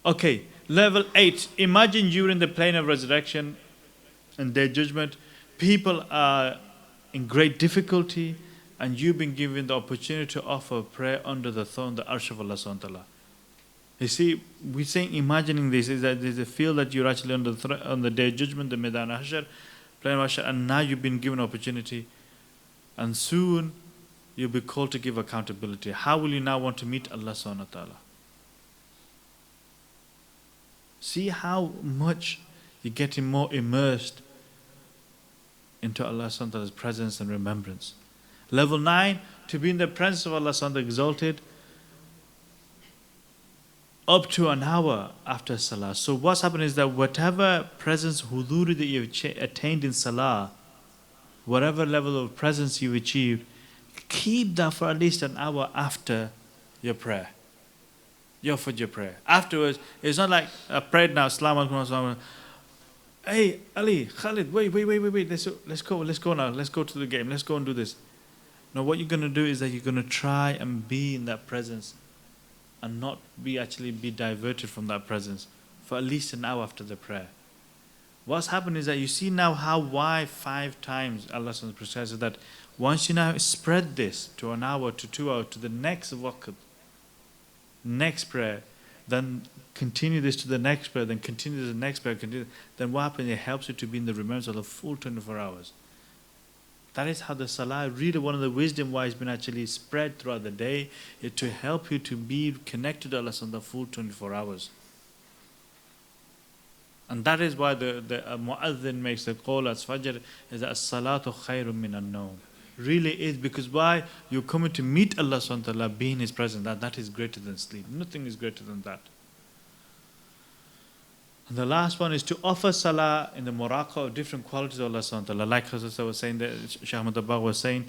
Okay, level 8. Imagine you're in the plane of resurrection and their judgment. People are in great difficulty and you've been given the opportunity to offer prayer under the throne, the arsh of Allah subhanahu wa ta'ala. You see, we're saying imagining this is that there's a feel that you're actually on the day of judgment, the Maidan Hashar, plane of Hashar, and now you've been given opportunity and soon you'll be called to give accountability. How will you now want to meet Allah subhanahu wa ta'ala? See how much you're getting more immersed into Allah subhanahu wa ta'ala's presence and remembrance. Level 9, to be in the presence of Allah subhanahu wa ta'ala exalted up to an hour after Salah. So what's happened is that whatever presence, huduri that you've attained in Salah, whatever level of presence you've achieved, keep that for at least an hour after your prayer. You offered your prayer. Afterwards, it's not like I prayed now, Assalamu alaikum, Assalamu alaikum. Hey, Ali, Khalid, wait. Let's go now. Let's go to the game. Let's go and do this. No, what you're going to do is that you're going to try and be in that presence and not be diverted from that presence for at least an hour after the prayer. What's happened is that you see now why 5 times Allah says that once you now spread this to an hour to 2 hours to the next waqt, next prayer, then continue this to the next prayer, then continue to the next prayer, then what happens? It helps you to be in the remembrance of the full 24 hours. That is how the Salah, really one of the wisdom why it's been actually spread throughout the day, is to help you to be connected to Allah on the full 24 hours. And that is why the mu'adhin makes the call as fajr, is that as-salatu khayrun min an-nawm. Really is, because why? You're coming to meet Allah subhanahu wa ta'ala, be in His presence. That is greater than sleep. Nothing is greater than that. And the last one is to offer salah in the muraqah of different qualities of Allah subhanahu wa ta'ala. Like Hazrat was saying, that Shaykh Ahmad Abbaq was saying,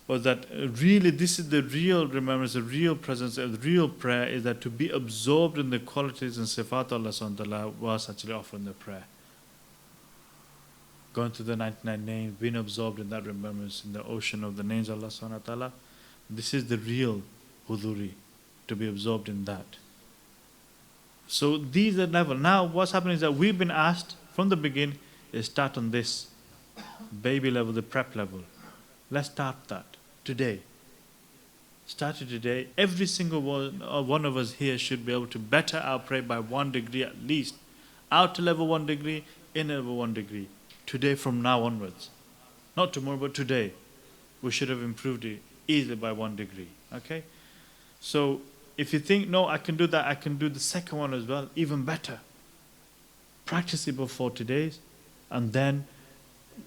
was that really this is the real remembrance, the real presence, the real prayer is that to be absorbed in the qualities and sifat of Allah subhanahu wa ta'ala was actually offering the prayer. Going through the 99 names, being absorbed in that remembrance, in the ocean of the names of Allah subhanahu wa ta'ala. This is the real huduri, to be absorbed in that. So these are level. Now what's happening is that we've been asked from the beginning is start on this baby level, the prep level. Let's start that today. Start it today. Every single one of us here should be able to better our prayer by 1 degree at least. Outer level 1 degree, inner level 1 degree. Today from now onwards. Not tomorrow, but today. We should have improved it easily by 1 degree. Okay? So if you think, no, I can do that, I can do the second one as well, even better. Practice it before 40 days and then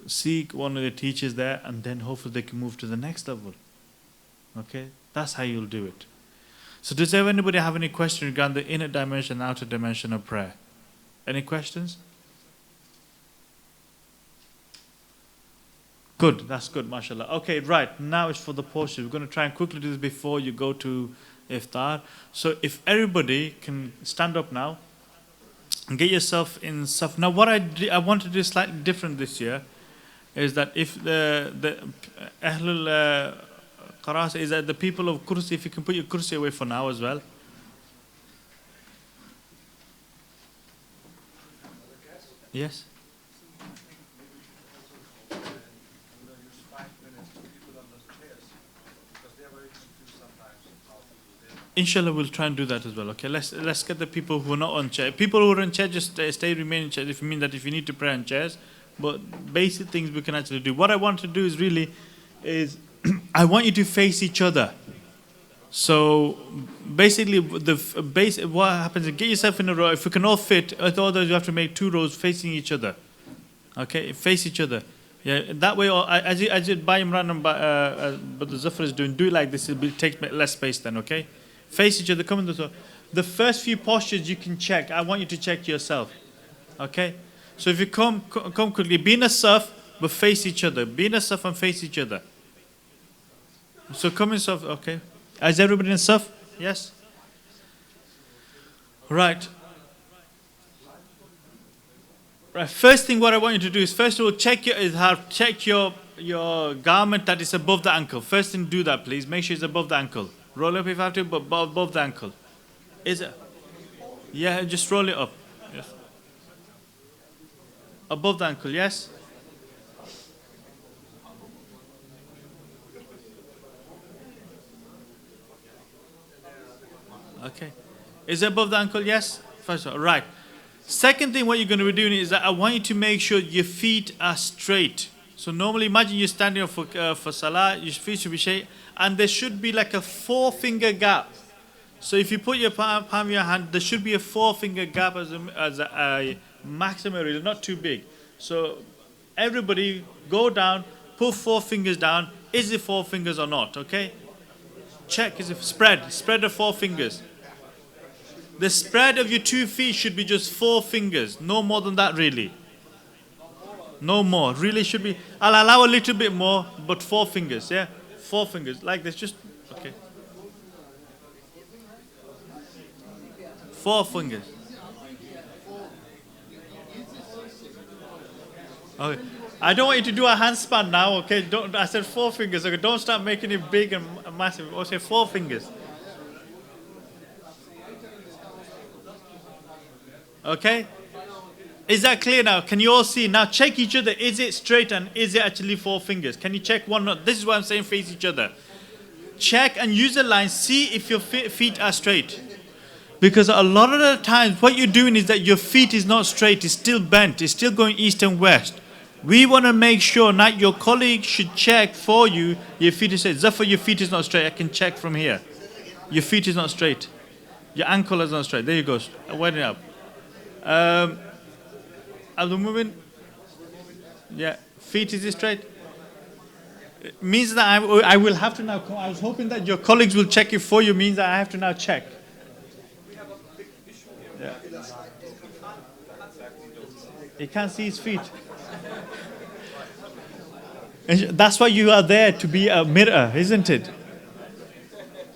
seek one of the teachers there and then hopefully they can move to the next level. Okay? That's how you'll do it. So does anybody have any question regarding the inner dimension and outer dimension of prayer? Any questions? Good, that's good, mashallah. Okay, right, now it's for the portion. We're going to try and quickly do this before you go to iftar. So if everybody can stand up now and get yourself in saf. Now what I want to do slightly different this year is that if the Ahlul Qiraa'ah is that the people of kursi, if you can put your kursi away for now as well. Yes? Inshallah, we'll try and do that as well. Okay, let's get the people who are not on chair. People who are on chair, just remain in chairs. If you mean that if you need to pray on chairs, but basic things we can actually do. What I want to do is I want you to face each other. So basically, what happens is get yourself in a row. If we can all fit, otherwise you have to make 2 rows facing each other. Okay, face each other. Yeah, that way, as you by Imran and but the Zafar is doing, do it like this. It will take less space then. Okay, face each other. Come in the first few postures you can check. I want you to check yourself. Okay, so if you come quickly, be in a saf but face each other. Be in a saf and face each other. So come in saf. Okay, is everybody in saf? Yes. Right. Right. First thing, what I want you to do is first of all check your garment that is above the ankle. First thing, do that, please. Make sure it's above the ankle. Roll up if you have to, but above the ankle. Is it? Yeah, just roll it up. Yes. Above the ankle. Yes. Okay. Is it above the ankle? Yes. First of all, right. Second thing, what you're going to be doing is that I want you to make sure your feet are straight. So normally, imagine you're standing up for Salah, your feet should be straight, and there should be like a 4-finger gap. So if you put your palm in your hand, there should be a 4-finger gap as a maximum area, not too big. So everybody go down, put 4 fingers down. Is it 4 fingers or not? Okay. Check. Is it spread of 4 fingers. The spread of your 2 feet should be just 4 fingers. No more than that, really. No more. Really should be. I'll allow a little bit more, but 4 fingers. Yeah, 4 fingers like this. Just okay. 4 fingers. Okay. I don't want you to do a handspan now. Okay. Don't. I said 4 fingers. Okay. Don't start making it big and massive. I'll say 4 fingers. Okay, is that clear now? Can you all see? Now check each other. Is it straight and is it actually 4 fingers? Can you check one? This is what I'm saying, face each other. Check and use a line. See if your feet are straight. Because a lot of the times what you're doing is that your feet is not straight. It's still bent. It's still going east and west. We want to make sure that your colleague should check for you. Your feet is straight. Zafar, your feet is not straight. I can check from here. Your feet is not straight. Your ankle is not straight. There you go. Widen it up. Are the moving? Yeah, feet is it straight? It means that I will have to now. I was hoping that your colleagues will check it for you. Means that I have to now check. Yeah. He can't see his feet. And that's why you are there, to be a mirror, isn't it?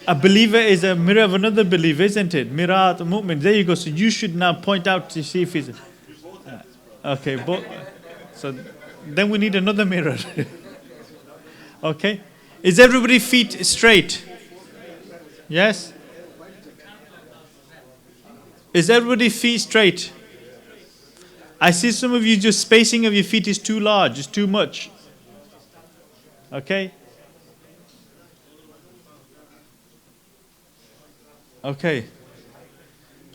A believer is a mirror of another believer, isn't it? Mirror the movement. There you go. So you should now point out to see if he's. Okay, but so then we need another mirror. Okay, is everybody's feet straight? Yes. Is everybody's feet straight? I see some of you just spacing of your feet is too large. It's too much. Okay. Okay.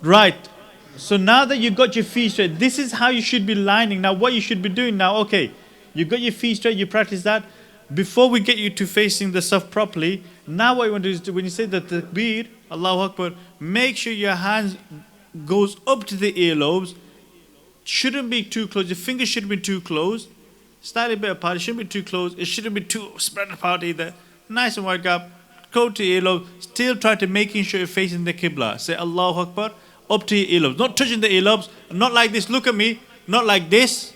Right. So now that you've got your feet straight, this is how you should be lining. Now what you should be doing now, okay, you got your feet straight, you practice that. Before we get you to facing the saf properly, now what you want to do is when you say the takbir, Allahu Akbar, make sure your hands goes up to the earlobes. Shouldn't be too close. Your fingers shouldn't be too close. Slightly bit apart. It shouldn't be too close. It shouldn't be too spread apart either. Nice and wide gap. Go to your earlobe. Still try to making sure you're facing the Qibla. Say Allahu Akbar up to your earlobes. Not touching the earlobes. Not like this. Look at me. Not like this.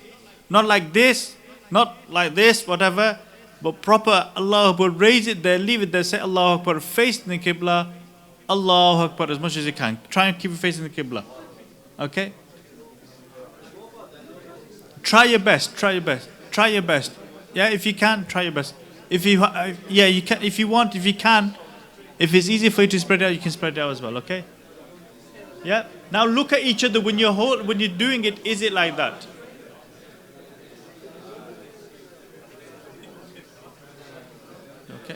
Not like this. Not like this. Whatever. But proper Allahu Akbar. Raise it there. Leave it there. Say Allahu Akbar. Facing the Qibla. Allahu Akbar as much as you can. Try and keep it facing the Qibla. Okay? Try your best. Try your best. Try your best. Yeah, if you can, try your best. If you, yeah, you can. If you want, if you can, if it's easy for you to spread it out, you can spread it out as well. Okay. Yeah. Now look at each other when you're doing it. Is it like that? Okay.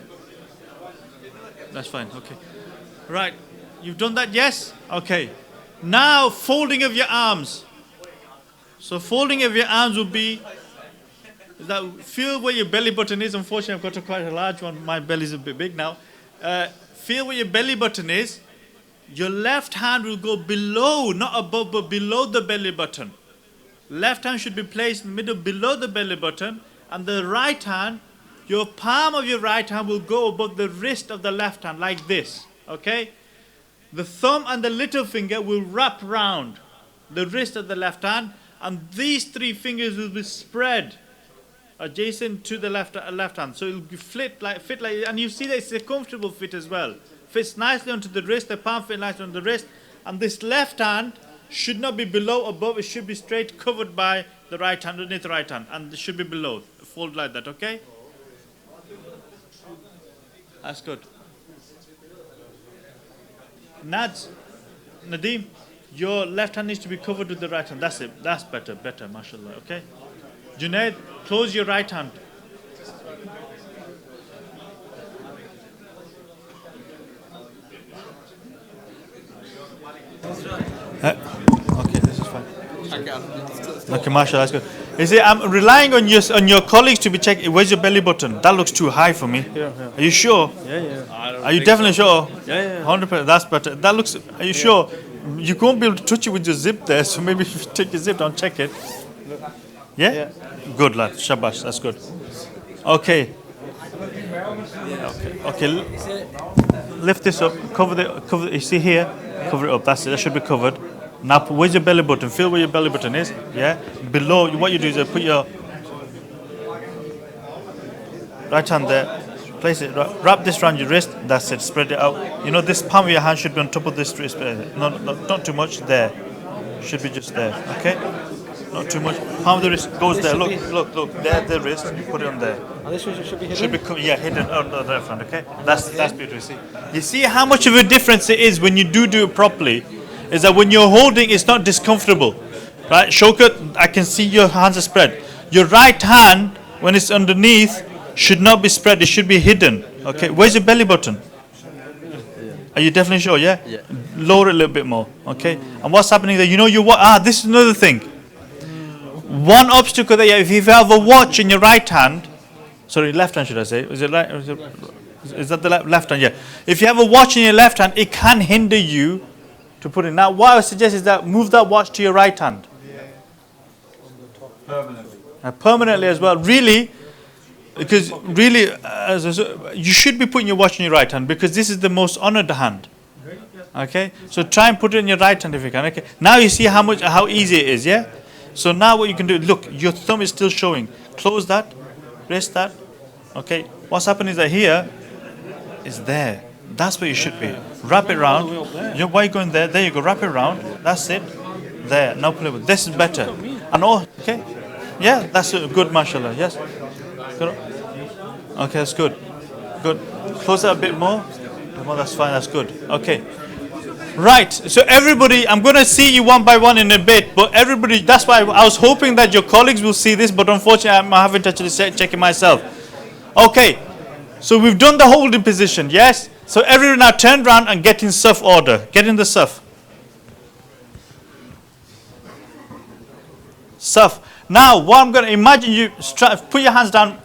That's fine. Okay. Right. You've done that. Yes. Okay. Now folding of your arms. So folding of your arms will be Is that feel where your belly button is. Unfortunately, I've got quite a large one. My belly's a bit big now. Feel where your belly button is. Your left hand will go below, not above, but below the belly button. Left hand should be placed in the middle below the belly button, and the right hand, your palm of your right hand will go above the wrist of the left hand, like this. Okay? The thumb and the little finger will wrap round the wrist of the left hand, and these three fingers will be spread adjacent to the left hand. So it will be fit like, and you see that it's a comfortable fit as well. Fits nicely onto the wrist, the palm fits nicely on the wrist, and this left hand should not be below, above. It should be straight, covered by the right hand, underneath the right hand, and it should be below. Fold like that, okay? That's good. Nadeem, your left hand needs to be covered with the right hand. That's it. That's better, mashallah, okay? Junaid, close your right hand. Okay, this is fine. Okay, mashallah, that's good. You see, I'm relying on your colleagues to be checking. Where's your belly button? That looks too high for me. Yeah. Are you sure? Yeah. Are you definitely sure? Yeah. 100%. That's better. That looks. Are you sure? You won't be able to touch it with your zip there, so maybe if you take your zip down, check it. Yeah? Good, lad. Shabash. That's good. Okay. Okay. Lift this up. Cover the. You see here? Cover it up. That's it. That should be covered. Now, where's your belly button? Feel where your belly button is. Yeah. Below. What you do is put your right hand there. Place it. Wrap this around your wrist. That's it. Spread it out. You know, this palm of your hand should be on top of this wrist. No, not too much. There. Should be just there. Okay. Not too much. Palm of the wrist goes there. Look. There, the wrist. You put it on there. And this should be hidden? Should be hidden on the left hand. Okay. That's beautiful. You see how much of a difference it is when you do it properly. Is that when you're holding, it's not discomfortable, right? Shaukat, I can see your hands are spread. Your right hand, when it's underneath, should not be spread. It should be hidden. Okay. Where's your belly button? Are you definitely sure? Yeah. Lower it a little bit more. Okay. And what's happening there? You know this is another thing. One obstacle there. If you have a watch in your right hand, sorry, left hand should I say? Is it right? Is that the left hand? Yeah. If you have a watch in your left hand, it can hinder you to put it. Now, what I would suggest is that move that watch to your right hand. Permanently as well. Really, because really, you should be putting your watch in your right hand because this is the most honored hand. Okay, so try and put it in your right hand if you can. Okay, now you see how easy it is. Yeah. So now what you can do? Look, your thumb is still showing. Close that, rest that. Okay. What's happening is that here is there. That's where you should be. Wrap it around. Why are you going there? There you go. Wrap it around. That's it. There. Now play with. This is better. And okay. Yeah, that's good, mashallah. Yes. Good. Okay, that's good. Good. Close that a bit more. That's fine. That's good. Okay. Right. So everybody, I'm going to see you one by one in a bit. But everybody, that's why I was hoping that your colleagues will see this. But unfortunately, I'm having to actually check it myself. Okay. So we've done the holding position. Yes. So everyone now turn around and get in saf order. Get in the saf. Saf. Now, what I'm going to imagine you put your hands down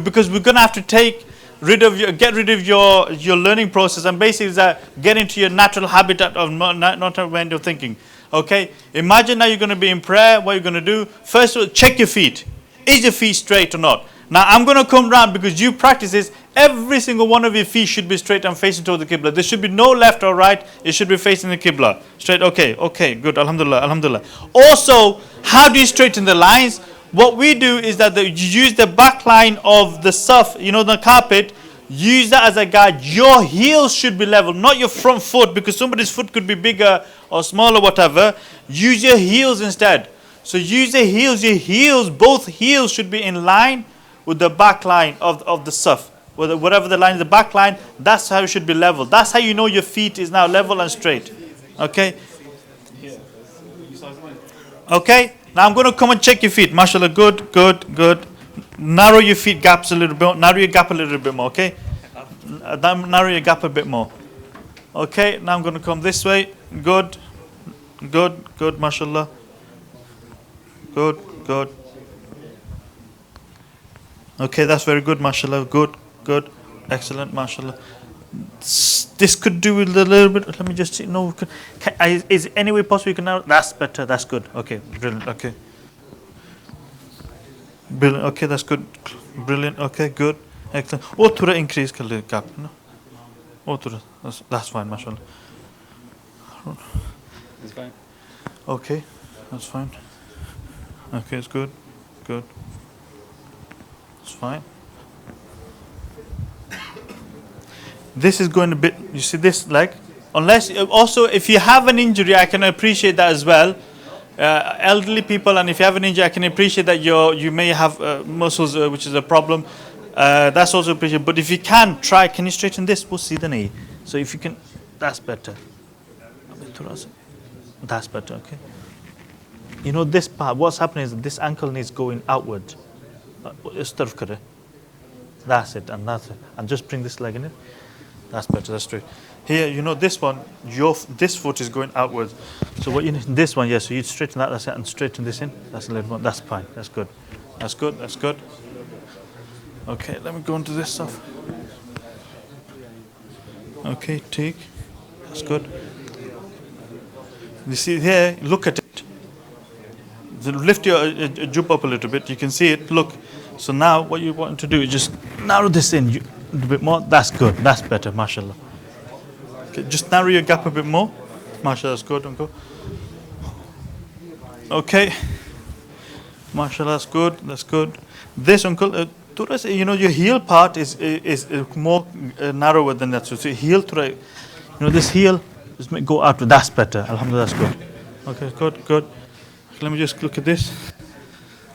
because we're going to have to get rid of your learning process and basically get into your natural habitat of not way of thinking. Okay. Imagine now you're going to be in prayer. What you're going to do? First of all, check your feet. Is your feet straight or not? Now I'm going to come round because you practice this. Every single one of your feet should be straight and facing toward the Qibla. There should be no left or right. It should be facing the Qibla. Straight. Okay. Good. Alhamdulillah. Also, how do you straighten the lines? What we do is that you use the back line of the saf, the carpet. Use that as a guide. Your heels should be level, not your front foot, because somebody's foot could be bigger or smaller, whatever. Use your heels instead. So use the heels. Your heels, both heels should be in line with the back line of the saf. Whatever the line is, the back line, that's how it should be level. That's how you know your feet is now level and straight. Okay? Okay? Now I'm going to come and check your feet. MashaAllah, good. Narrow your feet gaps a little bit. Narrow your gap a little bit more, okay? Narrow your gap a bit more. Okay, now I'm going to come this way. Good, MashaAllah. Good. Okay, that's very good, mashallah. Good, good, excellent, mashallah. This could do with a little bit. Let me just see. No, is any way possible you can now? That's better. That's good. Okay, brilliant. Okay, brilliant. Okay, that's good. Brilliant. Okay, good, excellent. Oh, to increase the gap. No, oh, that's fine, mashallah. It's fine. Okay, that's fine. Okay, it's good, good. It's fine. This is going a bit, you see this, like, unless, also if you have an injury, I can appreciate that as well. Elderly people, and if you have an injury, I can appreciate that you may have muscles, which is a problem. That's also appreciated. But if you can you straighten this? We'll see the knee. So if you can, that's better. That's better, okay. You know this part, what's happening is this ankle needs going outward. That's it, and that's it. And just bring this leg in it. That's better, that's straight. Here, you know this one, this foot is going outwards. So what you need, this one, yes, so you straighten that, that's it, and straighten this in. That's a little one, that's fine, that's good. That's good, that's good. Okay, let me go into this stuff. Okay, take. That's good. You see here, look at it. Lift your jib up a little bit, you can see it, look. So now what you want to do is just narrow this in a bit more. That's good, that's better, mashallah. Okay, just narrow your gap a bit more. Mashallah, that's good, uncle. Okay. Mashallah, that's good, that's good. This, uncle, you know, your heel part is more narrower than that. So heel, you know, this heel, just go out. That's better, alhamdulillah, that's good. Okay, good, good. Let me just look at this.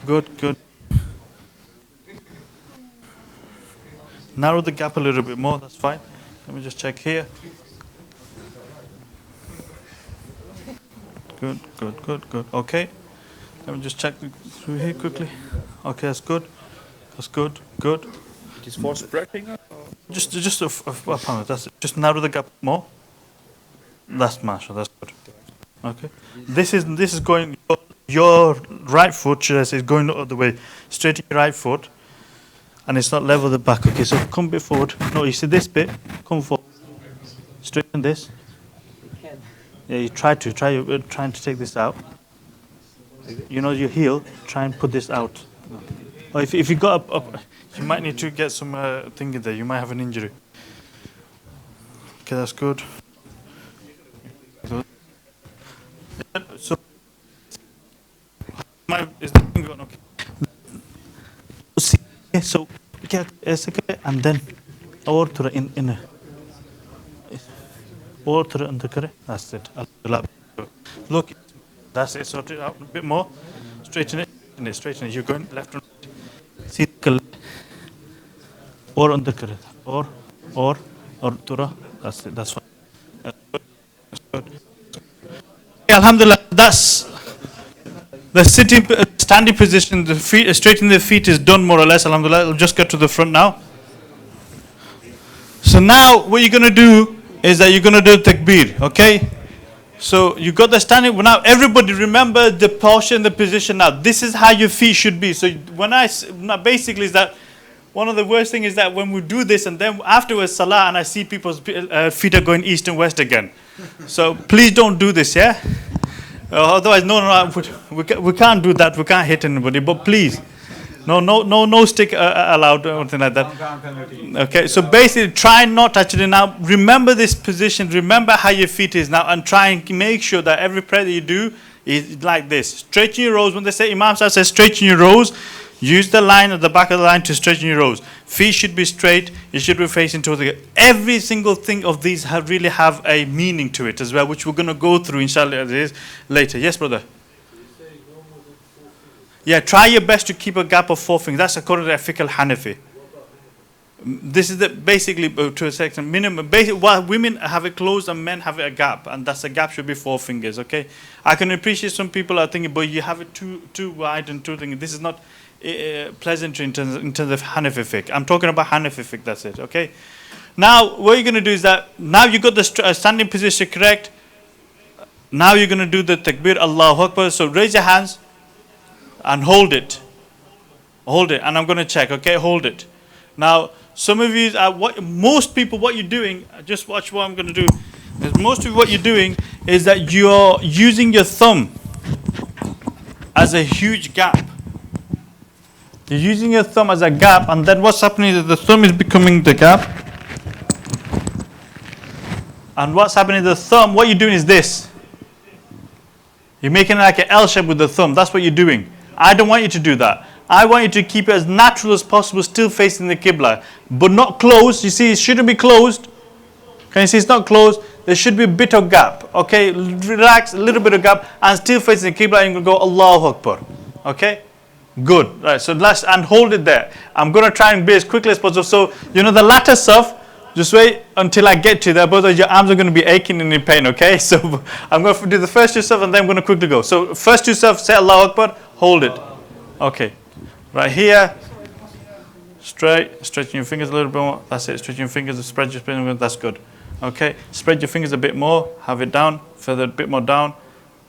Good, good. Narrow the gap a little bit more, that's fine. Let me just check here. Good, good, good, good. Okay. Let me just check through here quickly. Okay, that's good. That's good, good. It is for spreading? Just a pound, that's it. Just narrow the gap more. That's mashallah, that's good. Okay. This is going, your right foot, should I say, is going the other way. Straighten your right foot. And it's not level the back. Okay, so come a bit forward. No, you see this bit? Come forward. Straighten this. Yeah, you trying to take this out. You know your heel, try and put this out. Or if you got up, you might need to get some thing in there. You might have an injury. Okay, that's good. So, is the thing going okay? So, and then or to the inner. Or to the under. That's it. Look, that's it. Sort it out a bit more. Straighten it. Straighten it. You're going left and right. See, or under. Or tura. That's it. That's fine. That's good. That's good. Okay, alhamdulillah. That's the standing position. The feet, straightening the feet is done more or less. Alhamdulillah. I'll just get to the front now. So now what you're going to do is that you're going to do takbir. Okay. So you got the standing. Now everybody remember the posture and the position. Now this is how your feet should be. So basically is that one of the worst things is that when we do this and then afterwards salah and I see people's feet are going east and west again. So please don't do this, yeah. Otherwise, no, we can't do that. We can't hit anybody. But please, no stick allowed or anything like that. Okay, so basically, try not actually now. Remember this position. Remember how your feet is now, and try and make sure that every prayer that you do is like this. Straighten your rows. When they say Imam says straighten your rows, use the line at the back of the line to straighten your rows. Feet should be straight. You should be facing towards the. Every single thing of these really have a meaning to it as well, which we're going to go through inshallah later. Yes, brother. Yeah, try your best to keep a gap of 4 fingers. That's according to fiqh al-Hanafi. This is basically to a certain minimum. While women have it closed and men have it a gap, and that's a gap should be 4 fingers. Okay, I can appreciate some people are thinking, but you have it too wide and too thing. This is not pleasantry in terms of Hanafi fiqh. I'm talking about Hanafi fiqh. That's it. Okay. Now what you're going to do is that now you got the standing position correct. Now you're going to do the takbir Allahu Akbar. So raise your hands and hold it. Hold it, and I'm going to check, okay? Hold it. Now, some of you, most people, what you're doing, just watch what I'm going to do. Most of you, what you're doing is that you're using your thumb as a huge gap. You're using your thumb as a gap, and then what's happening is the thumb is becoming the gap. And what's happening is the thumb, what you're doing is this. You're making it like an L shape with the thumb. That's what you're doing. I don't want you to do that. I want you to keep it as natural as possible, still facing the Qibla, but not closed. You see, it shouldn't be closed. Can you see it's not closed? There should be a bit of gap. Okay, relax, a little bit of gap, and still facing the Qibla, and you go Allahu Akbar. Okay, good. Right. So and hold it there. I'm going to try and be as quickly as possible. So you know the latter stuff. Just wait until I get to there. Both of your arms are going to be aching and in pain. Okay, so I'm going to do the first two stuff, and then I'm going to quickly go. So first two stuff, say Allahu Akbar, hold it. Okay. Right here, straight, stretching your fingers a little bit more. That's it, stretching your fingers, spread your fingers, that's good. Okay, spread your fingers a bit more, have it down, further a bit more down.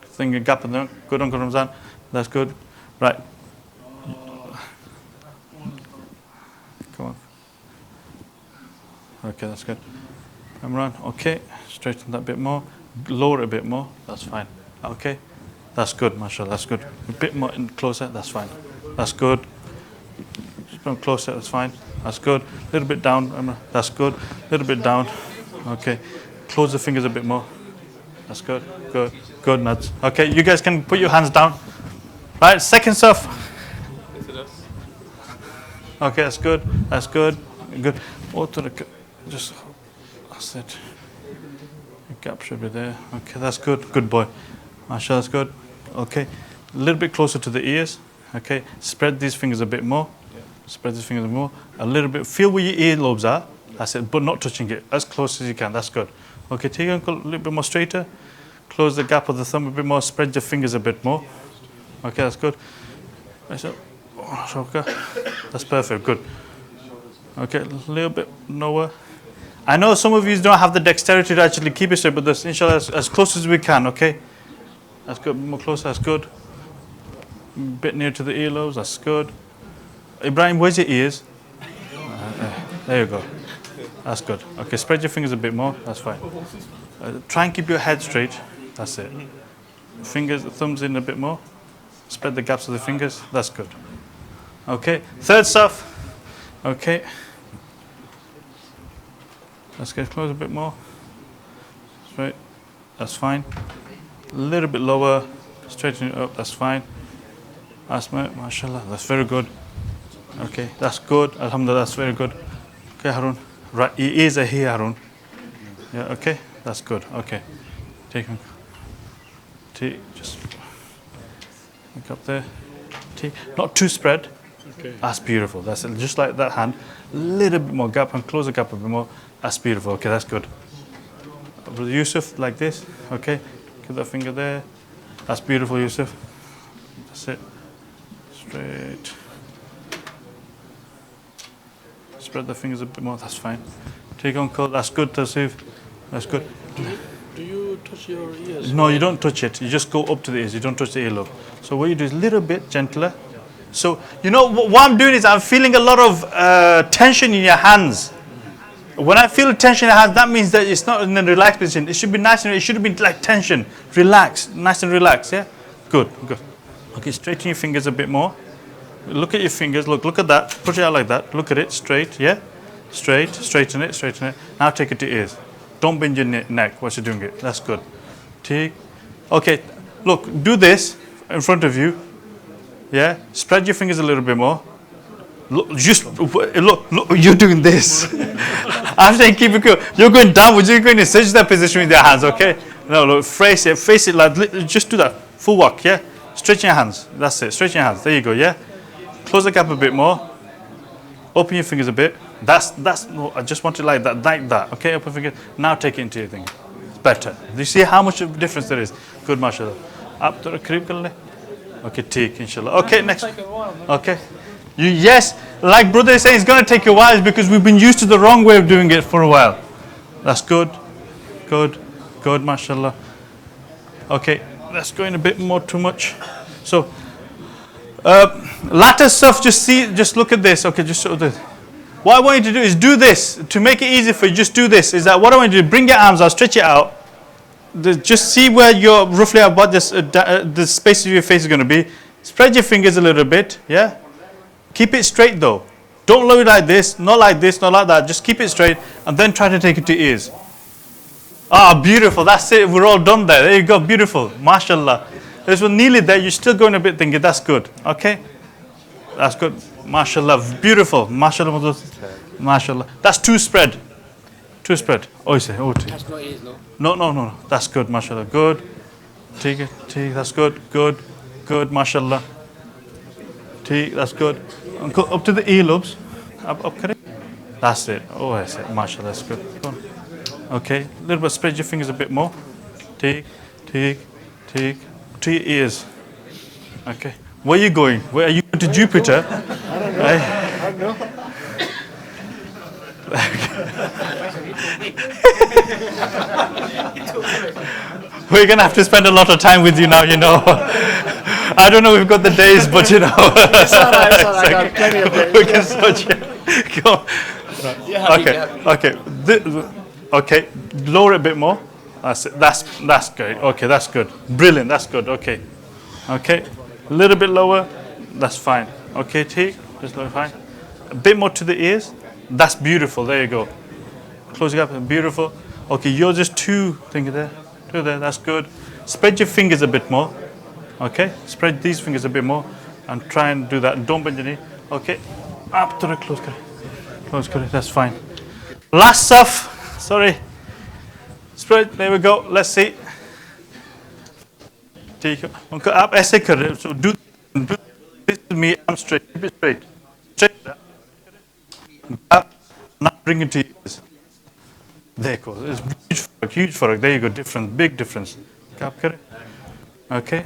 Finger gap in there, good on Ramzan, that's good. Right. Come on. Okay, that's good. Come around, okay, straighten that bit more, lower it a bit more, that's fine. Okay, that's good, mashallah, that's good. A bit more in closer, that's fine. That's good. Just come closer, that's fine. That's good. A little bit down, that's good. A little bit down. Okay. Close the fingers a bit more. That's good. Good. Good, nuts. Okay, you guys can put your hands down. Right, second stuff. Okay, that's good. That's good. Good. Just, that's it. The gap should be there. Okay, that's good. Good boy. Mashallah, that's good. Okay. A little bit closer to the ears. Okay, spread these fingers a bit more. Spread these fingers more. A little bit. Feel where your earlobes are. That's it, but not touching it. As close as you can. That's good. Okay, take your ankle a little bit more straighter. Close the gap of the thumb a bit more. Spread your fingers a bit more. Okay, that's good. That's perfect. Good. Okay, a little bit lower. I know some of you don't have the dexterity to actually keep it straight, but this, inshallah, as close as we can. Okay, that's good. More closer. That's good. A bit near to the earlobes, that's good. Ibrahim, where's your ears? There you go. That's good. Okay, spread your fingers a bit more, that's fine. Try and keep your head straight, that's it. Fingers, thumbs in a bit more. Spread the gaps of the fingers, that's good. Okay, third stuff. Okay. Let's get close a bit more. Straight, that's fine. A little bit lower, straighten it up, that's fine. Asma, mashallah, that's very good. Okay, that's good. Alhamdulillah, that's very good. Okay, Harun. Right, your ears are here, Harun. Yeah, okay, that's good. Okay, take him. Just look up there. Not too spread. Okay. That's beautiful. That's it. Just like that hand. A little bit more gap and close the gap a bit more. That's beautiful. Okay, that's good. Brother Yusuf, like this. Okay, keep that finger there. That's beautiful, Yusuf. That's it. Straight. Spread the fingers a bit more, that's fine. Take on cold, that's good, Tasif. That's good. Do you touch your ears? No, you don't touch it. You just go up to the ears, you don't touch the earlobe. So what you do is a little bit gentler. So, you know, what I'm doing is I'm feeling a lot of tension in your hands. When I feel tension in your hands, that means that it's not in a relaxed position. It should be nice and it should be like tension. Relax, nice and relaxed, yeah? Good, good. Okay, straighten your fingers a bit more. Look at your fingers, look at that. Put it out like that. Look at it, straight, yeah? Straight, straighten it, straighten it. Now take it to ears. Don't bend your neck whilst you're doing it. That's good. Take. Okay, look, do this in front of you. Yeah? Spread your fingers a little bit more. Look, you're doing this. I'm saying keep it cool. You're going downwards, you're going in sajda position with your hands, okay? No, look, face it like, just do that. Full walk, yeah? Straighten your hands. That's it, straighten your hands. There you go, yeah? Close the gap a bit more. Open your fingers a bit. I just want it like that, okay? Open fingers. Now take it into your thing. It's better. Do you see how much of a difference there is? Good, mashallah. Up to the crib, okay, take, inshallah. Okay, next. Okay. Yes, like brother is saying, it's going to take a while because we've been used to the wrong way of doing it for a while. That's good. Good, mashallah. Okay, that's going a bit more too much. So, Latter stuff, just look at this. Okay, just show this. What I want you to do is do this. To make it easy for you, just do this. Is that what I want you to do? Bring your arms out, stretch it out. Just see where you're roughly about this, the space of your face is going to be. Spread your fingers a little bit, yeah? Keep it straight though. Don't lower it like this, not like that. Just keep it straight and then try to take it to ears. Ah, beautiful. That's it. We're all done there. There you go. Beautiful. MashaAllah. There's one nearly there. You're still going a bit thinking. That's good. Okay? That's good. MashaAllah. Beautiful. MashaAllah. MashaAllah. That's two spread. Two spread. Oh, you say. Oh, That's not ears, no? No. That's good. MashaAllah. Good. Take it. That's good. Good. MashaAllah. Take. That's good. Up to the earlobes. Up. That's it. Oh, I say. MashaAllah. That's good. Go on. Okay, a little bit, spread your fingers a bit more. Take. To your ears. Okay. Where are you going? Where are you going to Jupiter? I don't know. We're going to have to spend a lot of time with you now, you know. I don't know, we've got the days, but you know. It's all right. I got plenty of days. We can search it. Go on. Okay. Okay, lower it a bit more. That's it. That's great. Okay, that's good. Brilliant. That's good. Okay. A little bit lower. That's fine. Okay, take. Just lower. Fine. A bit more to the ears. That's beautiful. There you go. Closing up. Beautiful. Okay, you're just two there. Two there. That's good. Spread your fingers a bit more. Okay. Spread these fingers a bit more, and try and do that. Don't bend your knee. Okay. Up to the close. Close. That's fine. Last stuff. Sorry. Spread. There we go. Let's see. ठीक है. उनको आप ऐसे कर रहे हो. So do this with me. I'm straight. Keep it straight. Straight. Now bring it to ears. There it goes. It's huge fark. There you go. Difference. Big difference. Cap kare. Okay.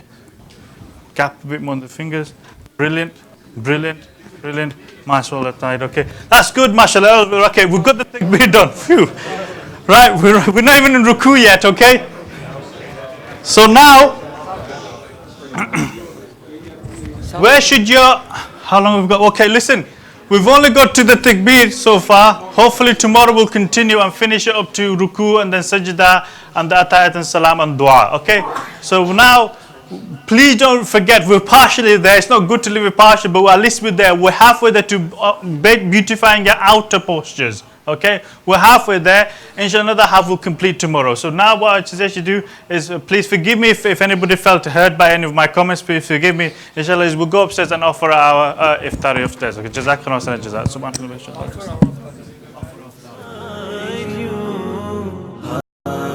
Cap a bit more on the fingers. Brilliant. MashaAllah. Tight. Okay. That's good. MashaAllah. Okay. We've got the thing done. Phew. Right. We're not even in ruku yet. Okay. So now, where should your, how long have we got? Okay, listen, we've only got to the takbir so far. Hopefully tomorrow we'll continue and finish it up to ruku and then sajda and the atayat and salam and dua. Okay, so now, please don't forget, we're partially there. It's not good to leave it partial, but at least we're there. We're halfway there to beautifying your outer postures. Okay, we're halfway there. Inshallah, another half will complete tomorrow. So now what I suggest you do is please forgive me if anybody felt hurt by any of my comments. Please forgive me. Inshallah, we'll go upstairs and offer our iftari upstairs. Okay, jazakallah khairan. Subhanallah.